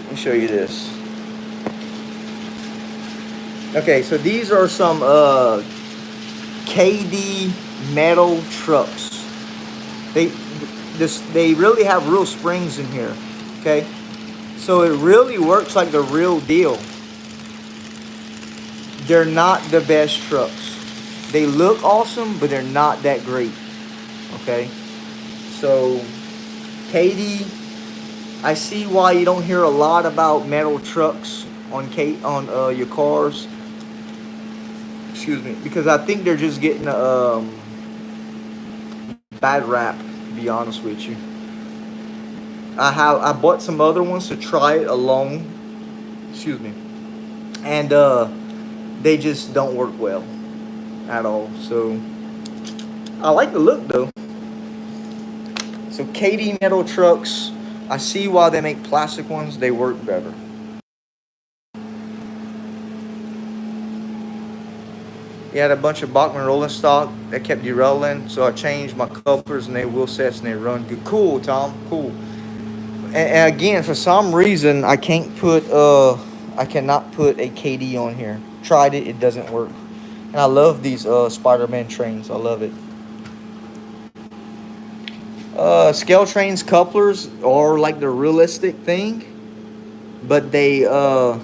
Let me show you this. Okay, so these are some KD metal trucks. They really have real springs in here. Okay, so it really works like the real deal. they're not the best trucks. They look awesome, but they're not that great. Okay, so Katie, I see why you don't hear a lot about metal trucks on your cars. Excuse me, because I think they're just getting a bad rap. To be honest with you, I bought some other ones to try it alone. Excuse me, and they just don't work well at all. So I like the look though. So Katie metal trucks, I see why they make plastic ones. They work better. You had a bunch of Bachmann rolling stock that kept derailing, so I changed my couplers and they wheel sets and they run good. Cool, Tom. Cool. And again, for some reason, I cannot put a KD on here. Tried it, it doesn't work. And I love these Spider-Man trains. I love it. ModelTrainz couplers are like the realistic thing, but their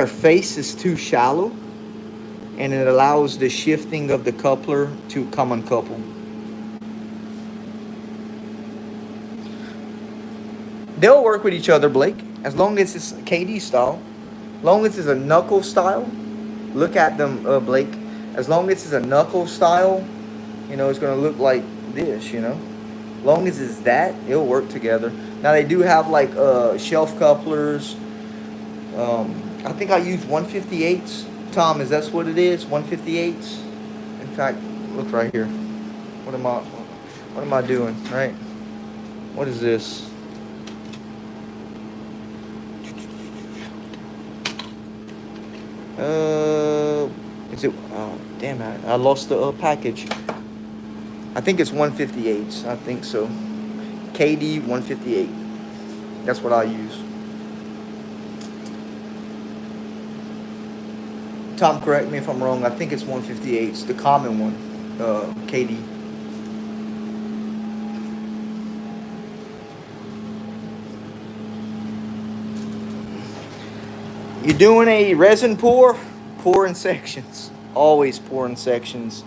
face is too shallow, and it allows the shifting of the coupler to come uncouple. They'll work with each other, Blake, as long as it's KD style. As long as it's a knuckle style. Look at them, Blake. As long as it's a knuckle style, you know, it's going to look like this, you know. As long as it's that, it'll work together. Now, they do have, like, shelf couplers. I think I use 158s. Tom, is that what it is? 158s? In fact, look right here. What am I doing, right? What is this? Is it? Oh, damn it! I lost the package. I think it's 158s. I think so. KD 158. That's what I use. Tom, correct me if I'm wrong. I think it's 158s, the common one. KD. You're doing a resin pour? Pour in sections. Always pour in sections.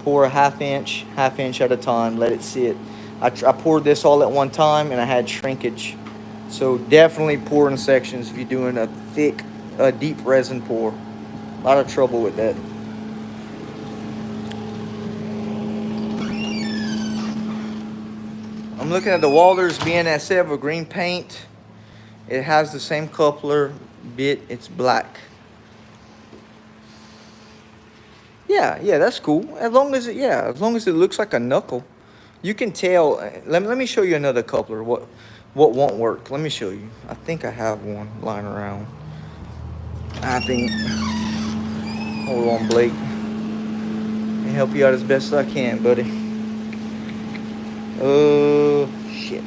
Pour a half inch at a time. Let it sit. I poured this all at one time and I had shrinkage. So definitely pour in sections if you're doing a thick, deep resin pour. A lot of trouble with that. I'm looking at the Walters BNSF with green paint. It has the same coupler bit. It's black. Yeah, that's cool. As long as it looks like a knuckle, you can tell. Let me show you another coupler. What won't work? Let me show you. I think I have one lying around. I think. Hold on, Blake. Let me help you out as best I can, buddy. Oh shit.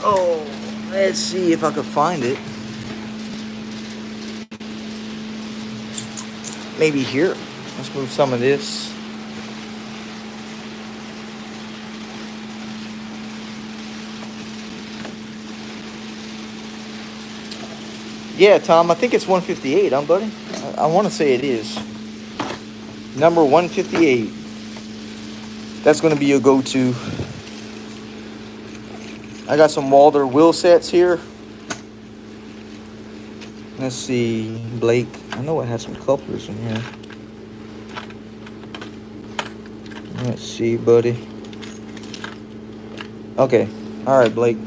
Oh, let's see if I can find it. Maybe here. Let's move some of this. Yeah, Tom, I think it's 158, huh, buddy? I want to say it is. Number 158. That's going to be your go-to. I got some Walther wheel sets here. Let's see, Blake. I know it has some couplers in here. Let's see, buddy. Okay. All right, Blake.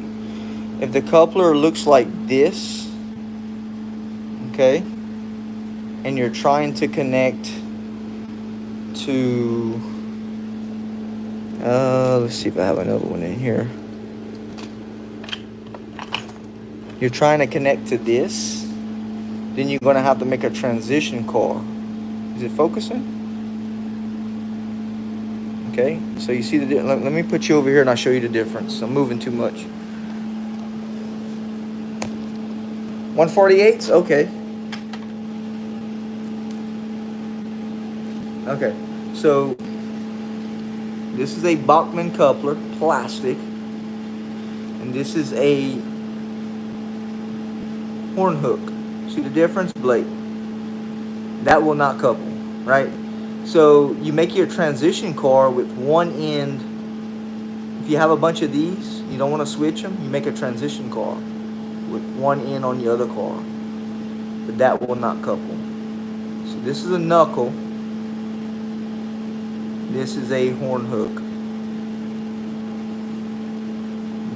If the coupler looks like this, okay, and you're trying to connect to, let's see if I have another one in here. You're trying to connect to this, then you're going to have to make a transition car. Is it focusing? Okay, so you see the let me put you over here and I'll show you the difference. I'm moving too much. 148s? Okay. Okay, so this is a Bachmann coupler, plastic. and this is a horn hook. See the difference, Blake? That will not couple, right? So you make your transition car with one end. If you have a bunch of these, you don't want to switch them, you make a transition car with one end on the other car. But that will not couple. So this is a knuckle. This is a horn hook.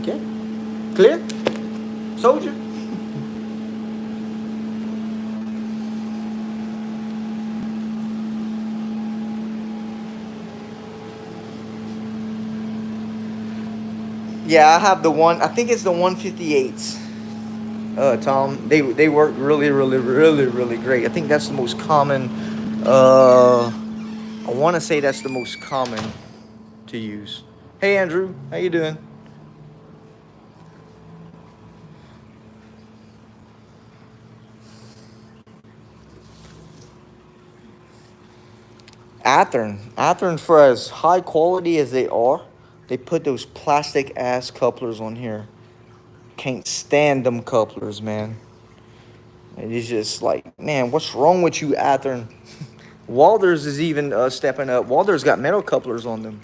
Okay? Clear? Soldier? Yeah, I have the one, I think it's the 158s. Tom, they work really great. I think that's the most common. I want to say that's the most common to use. Hey Andrew, how you doing? Athearn, for as high quality as they are, they put those plastic ass couplers on here. Can't stand them couplers, man. It is just like, man, what's wrong with you, Athearn? Walthers is even stepping up. Walthers got metal couplers on them.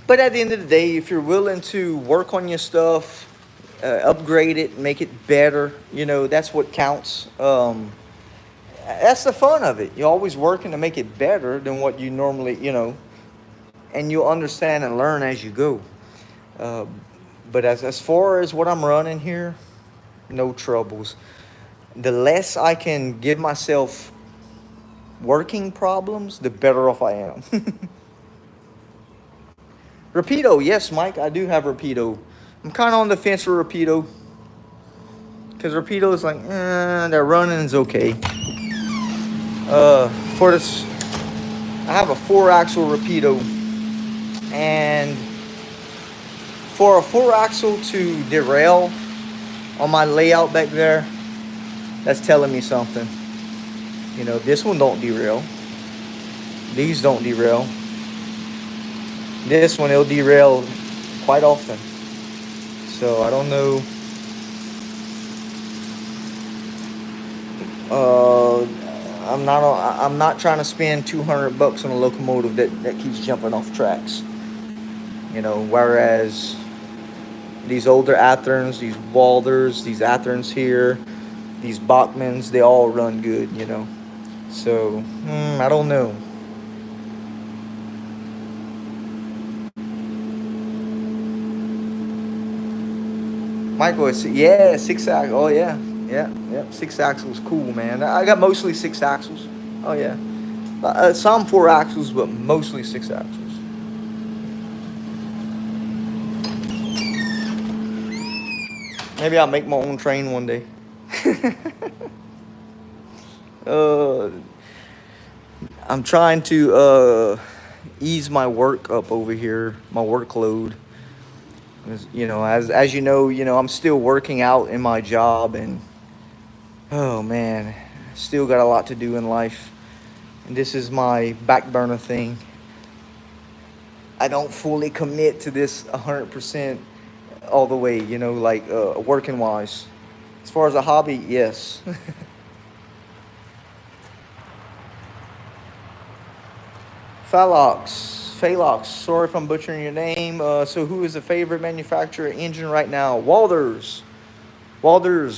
But at the end of the day, if you're willing to work on your stuff, upgrade it, make it better, you know, that's what counts. That's the fun of it. You're always working to make it better than what you normally, you know, and you'll understand and learn as you go. But as far as what I'm running here, no troubles. The less I can give myself working problems, the better off I am. Rapido, yes, Mike, I do have Rapido. I'm kind of on the fence for Rapido. Because Rapido is like, their running is okay. For this, I have a 4-axle Rapido. And for a 4-axle to derail on my layout back there, that's telling me something. You know, this one don't derail. These don't derail. This one, it'll derail quite often. So I don't know. I'm not trying to spend $200 on a locomotive that keeps jumping off tracks. You know, whereas these older Athearns, these Walthers, these Athearns here, these Bachmans, they all run good, you know. So, I don't know. Michael, yeah, 6-axle. Oh yeah, yeah. 6-axle's cool, man. I got mostly 6-axles. Oh yeah, some 4-axles, but mostly 6-axles. Maybe I'll make my own train one day. I'm trying to ease my work up over here, my workload. You know, as you know, I'm still working out in my job, and oh man, still got a lot to do in life. And this is my back burner thing. I don't fully commit to this 100% all the way, you know, like working wise. As far as a hobby, yes. Phalox, sorry if I'm butchering your name. So who is the favorite manufacturer engine right now? Walthers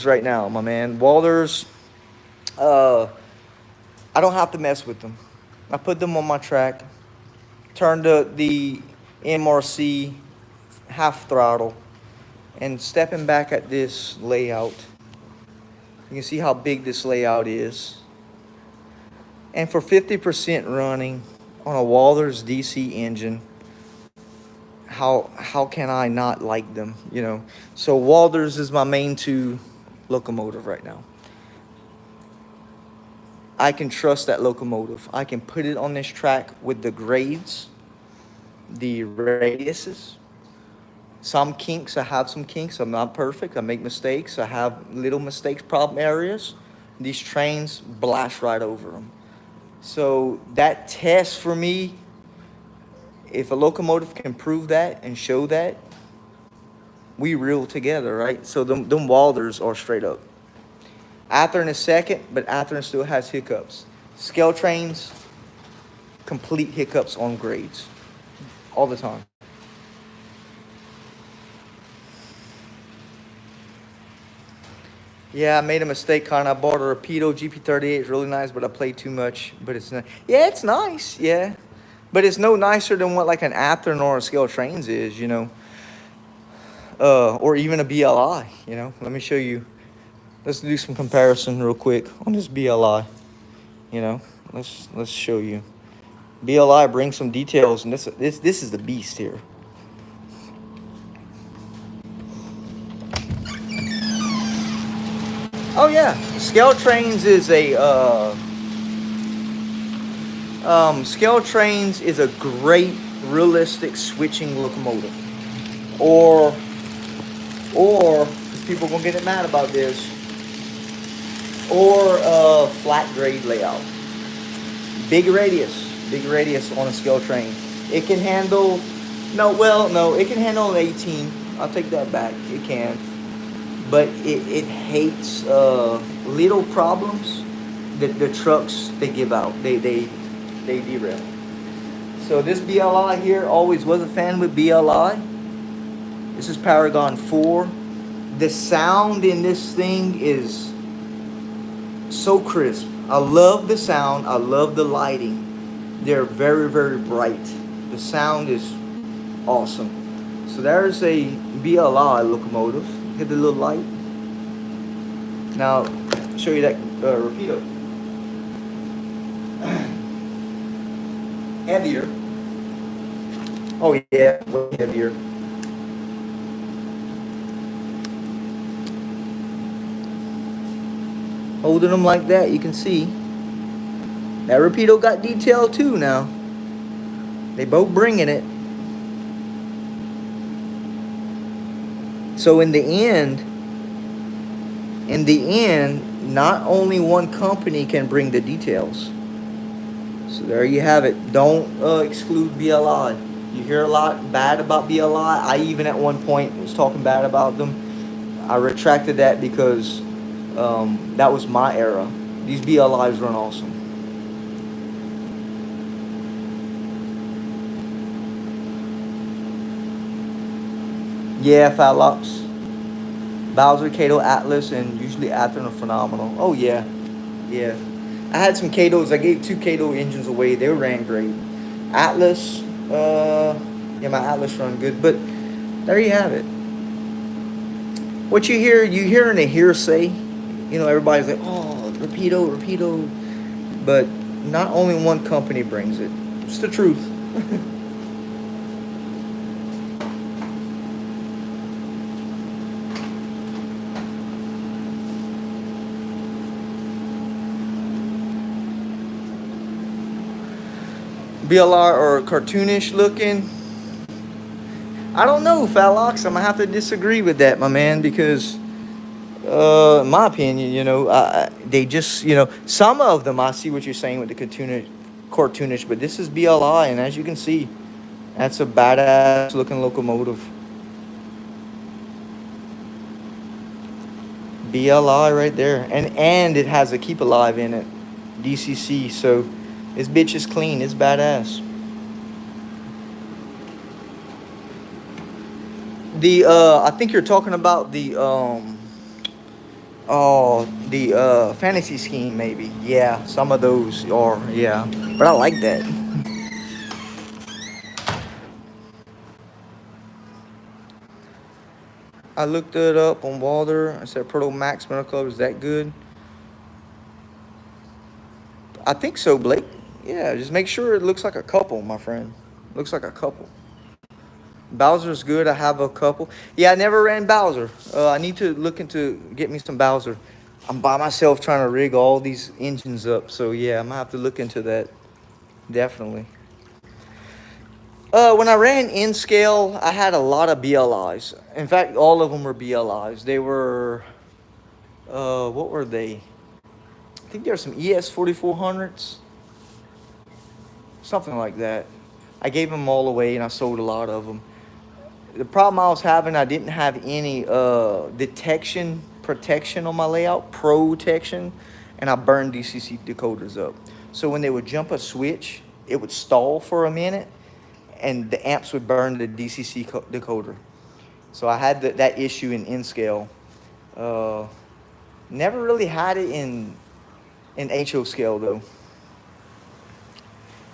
right now, my man. Walthers, I don't have to mess with them. I put them on my track, turned the MRC half throttle, and stepping back at this layout, you can see how big this layout is. And for 50% running on a Walthers DC engine, how can I not like them, you know? So Walthers is my main 2 locomotive right now. I can trust that locomotive. I can put it on this track with the grades, the radiuses. Some kinks, I have some kinks. I'm not perfect. I make mistakes. I have little mistakes, problem areas. These trains blast right over them. So that test for me, if a locomotive can prove that and show that, we reel together, right? So them Walders are straight up. Athearn is second, but Athearn still has hiccups. ModelTrainz, complete hiccups on grades all the time. Yeah, I made a mistake, Con. I bought a Rapido GP38. It's really nice, but I played too much. But it's not. Yeah, it's nice. Yeah, but it's no nicer than what like an Athearn or a ModelTrainz is, you know. Or even a BLI, you know. Let me show you. Let's do some comparison real quick on this BLI. You know, let's show you. BLI brings some details, and this is the beast here. Oh yeah, ModelTrainz is a ModelTrainz is a great realistic switching locomotive. Or because people gonna get mad about this, or flat grade layout. Big radius on a ModelTrainz. It can handle no, it can handle an 18. I'll take that back. It can. But it hates little problems that the trucks they give out. They derail. So this BLI here, always was a fan with BLI. This is Paragon 4. The sound in this thing is so crisp. I love the sound. I love the lighting. They're very, very bright. The sound is awesome. So there's a BLI locomotive. Hit the little light. Now, show you that Rapido. Heavier. Oh yeah, way heavier. Holding them like that, you can see. That Rapido got detail too now. They both bringing it. So in the end, not only one company can bring the details. So there you have it. Don't exclude BLI. You hear a lot bad about BLI. I even at one point was talking bad about them. I retracted that because that was my era. These BLIs run awesome. Yeah, Falops. Bowser, Kato, Atlas, and usually Athearn are phenomenal. Oh yeah, yeah. I had some Katos. I gave 2 Kato engines away. They ran great. Atlas, yeah, my Atlas run good. But there you have it. What you hear in a hearsay. You know, everybody's like, oh, Rapido. But not only one company brings it. It's the truth. BLR or cartoonish looking. I don't know, Falox. I'm gonna have to disagree with that, my man, because in my opinion, you know, they just, you know, some of them I see what you're saying with the cartoonish, but this is BLI, and as you can see, that's a badass looking locomotive. BLI right there, and it has a keep alive in it, DCC. So this bitch is clean. It's badass. The I think you're talking about the fantasy scheme maybe. Yeah, some of those are, yeah, but I like that. I looked it up on Walder. I said Proto Max Metal Club is that good? I think so, Blake. Yeah, just make sure it looks like a couple, my friend. Looks like a couple. Bowser's good. I have a couple. Yeah, I never ran Bowser. I need to look into get me some Bowser. I'm by myself trying to rig all these engines up. So yeah, I'm gonna have to look into that. Definitely. When I ran in scale, I had a lot of BLIs. In fact, all of them were BLIs. They were, what were they? I think there were some ES 4400s. something like that. I gave them all away and I sold a lot of them. The problem I was having, I didn't have any protection on my layout, protection, and I burned DCC decoders up. So when they would jump a switch, it would stall for a minute, and the amps would burn the DCC decoder. So I had that issue in N-scale. Never really had it in HO scale though.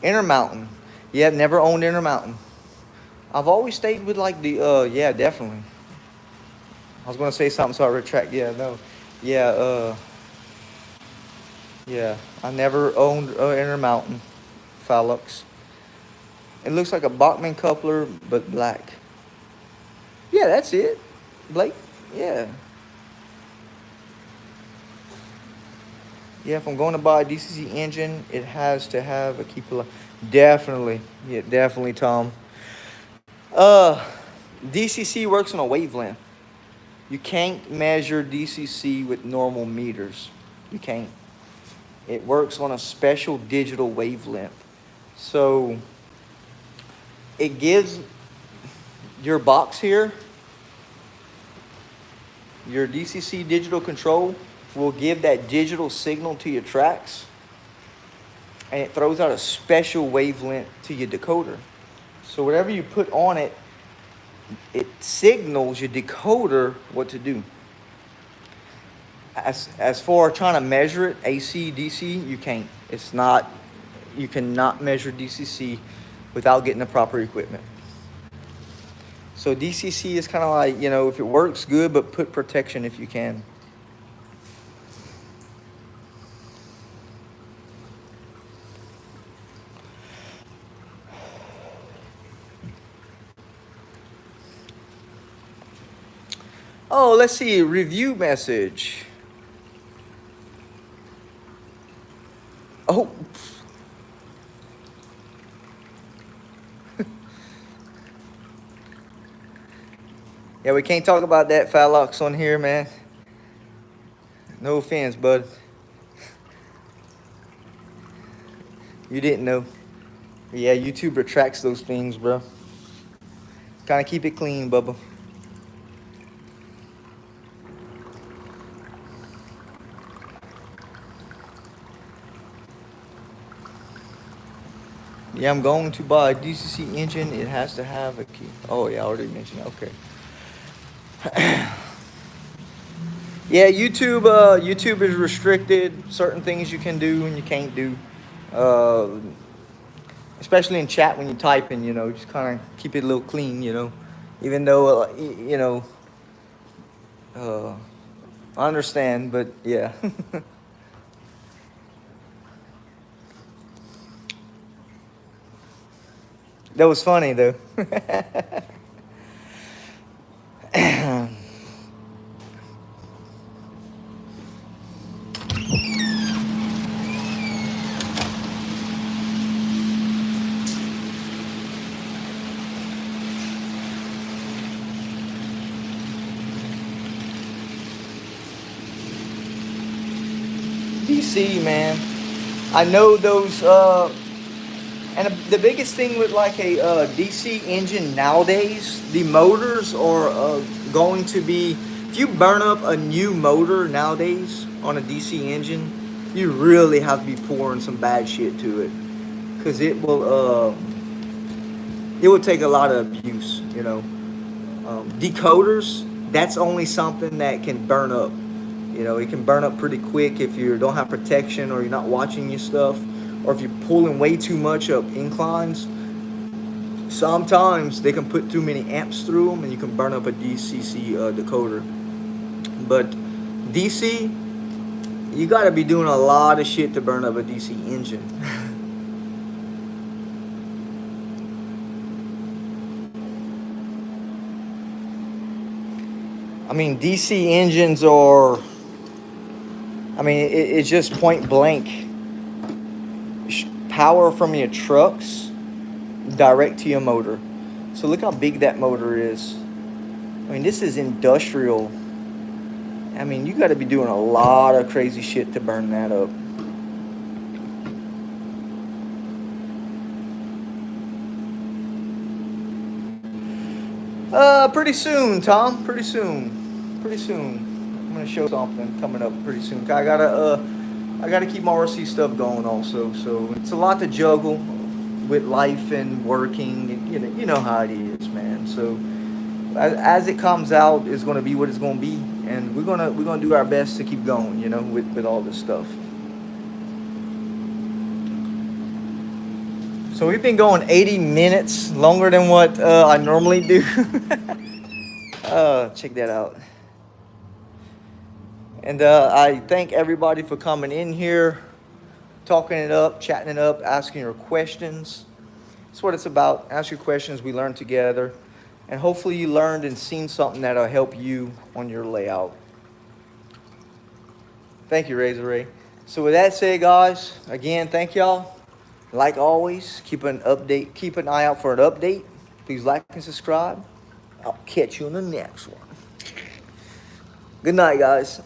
Intermountain. Yeah, never owned Intermountain. I've always stayed with like the, yeah, definitely. I was going to say something, so I retract. Yeah, no. Yeah, yeah. I never owned Intermountain Phylux. It looks like a Bachmann coupler, but black. Yeah, that's it. Blake? Yeah. Yeah, if I'm going to buy a DCC engine, it has to have a keeper. Definitely. Yeah, definitely, Tom. DCC works on a wavelength. You can't measure DCC with normal meters. You can't. It works on a special digital wavelength. So it gives your box here, your DCC digital control will give that digital signal to your tracks, and it throws out a special wavelength to your decoder. So whatever you put on it, it signals your decoder what to do. As for trying to measure it, AC, DC, you can't. It's not, you cannot measure DCC without getting the proper equipment. So DCC is kind of like, you know, if it works, good, but put protection if you can. Oh, let's see, review message. Oh. Yeah, we can't talk about that Phylux on here, man. No offense, bud. You didn't know. Yeah, YouTube retracts those things, bro. Kind of keep it clean, Bubba. Yeah, I'm going to buy a DCC engine. It has to have a key. Oh, yeah, I already mentioned it. Okay. Yeah, YouTube is restricted. Certain things you can do and you can't do. Especially in chat when you're typing, you know, just kind of keep it a little clean, you know. Even though, you know, I understand, but yeah. That was funny, though. DC, man. I know those, and the biggest thing with like a DC engine nowadays, the motors are going to be, if you burn up a new motor nowadays on a DC engine, you really have to be pouring some bad shit to it. Because it will take a lot of abuse, you know. Decoders, that's only something that can burn up. You know, it can burn up pretty quick if you don't have protection or you're not watching your stuff, or if you're pulling way too much up inclines. Sometimes they can put too many amps through them and you can burn up a DCC decoder. But DC, you got to be doing a lot of shit to burn up a DC engine. I mean, DC engines are, I mean, it's just point blank. Power from your trucks direct to your motor. So look how big that motor is. I mean, this is industrial. I mean, you got to be doing a lot of crazy shit to burn that up. Pretty soon, Tom. Pretty soon. Pretty soon. I'm gonna show something coming up pretty soon. I gotta keep my RC stuff going also. So it's a lot to juggle with life and working. You know how it is, man. So as it comes out, it's gonna be what it's gonna be, and we're gonna do our best to keep going. You know, with all this stuff. So we've been going 80 minutes, longer than what I normally do. Check that out. And I thank everybody for coming in here, talking it up, chatting it up, asking your questions. That's what it's about. Ask your questions, we learn together. And hopefully you learned and seen something that'll help you on your layout. Thank you, Razor Ray. So with that said, guys, again, thank y'all. Like always, keep an eye out for an update. Please like and subscribe. I'll catch you in the next one. Good night, guys.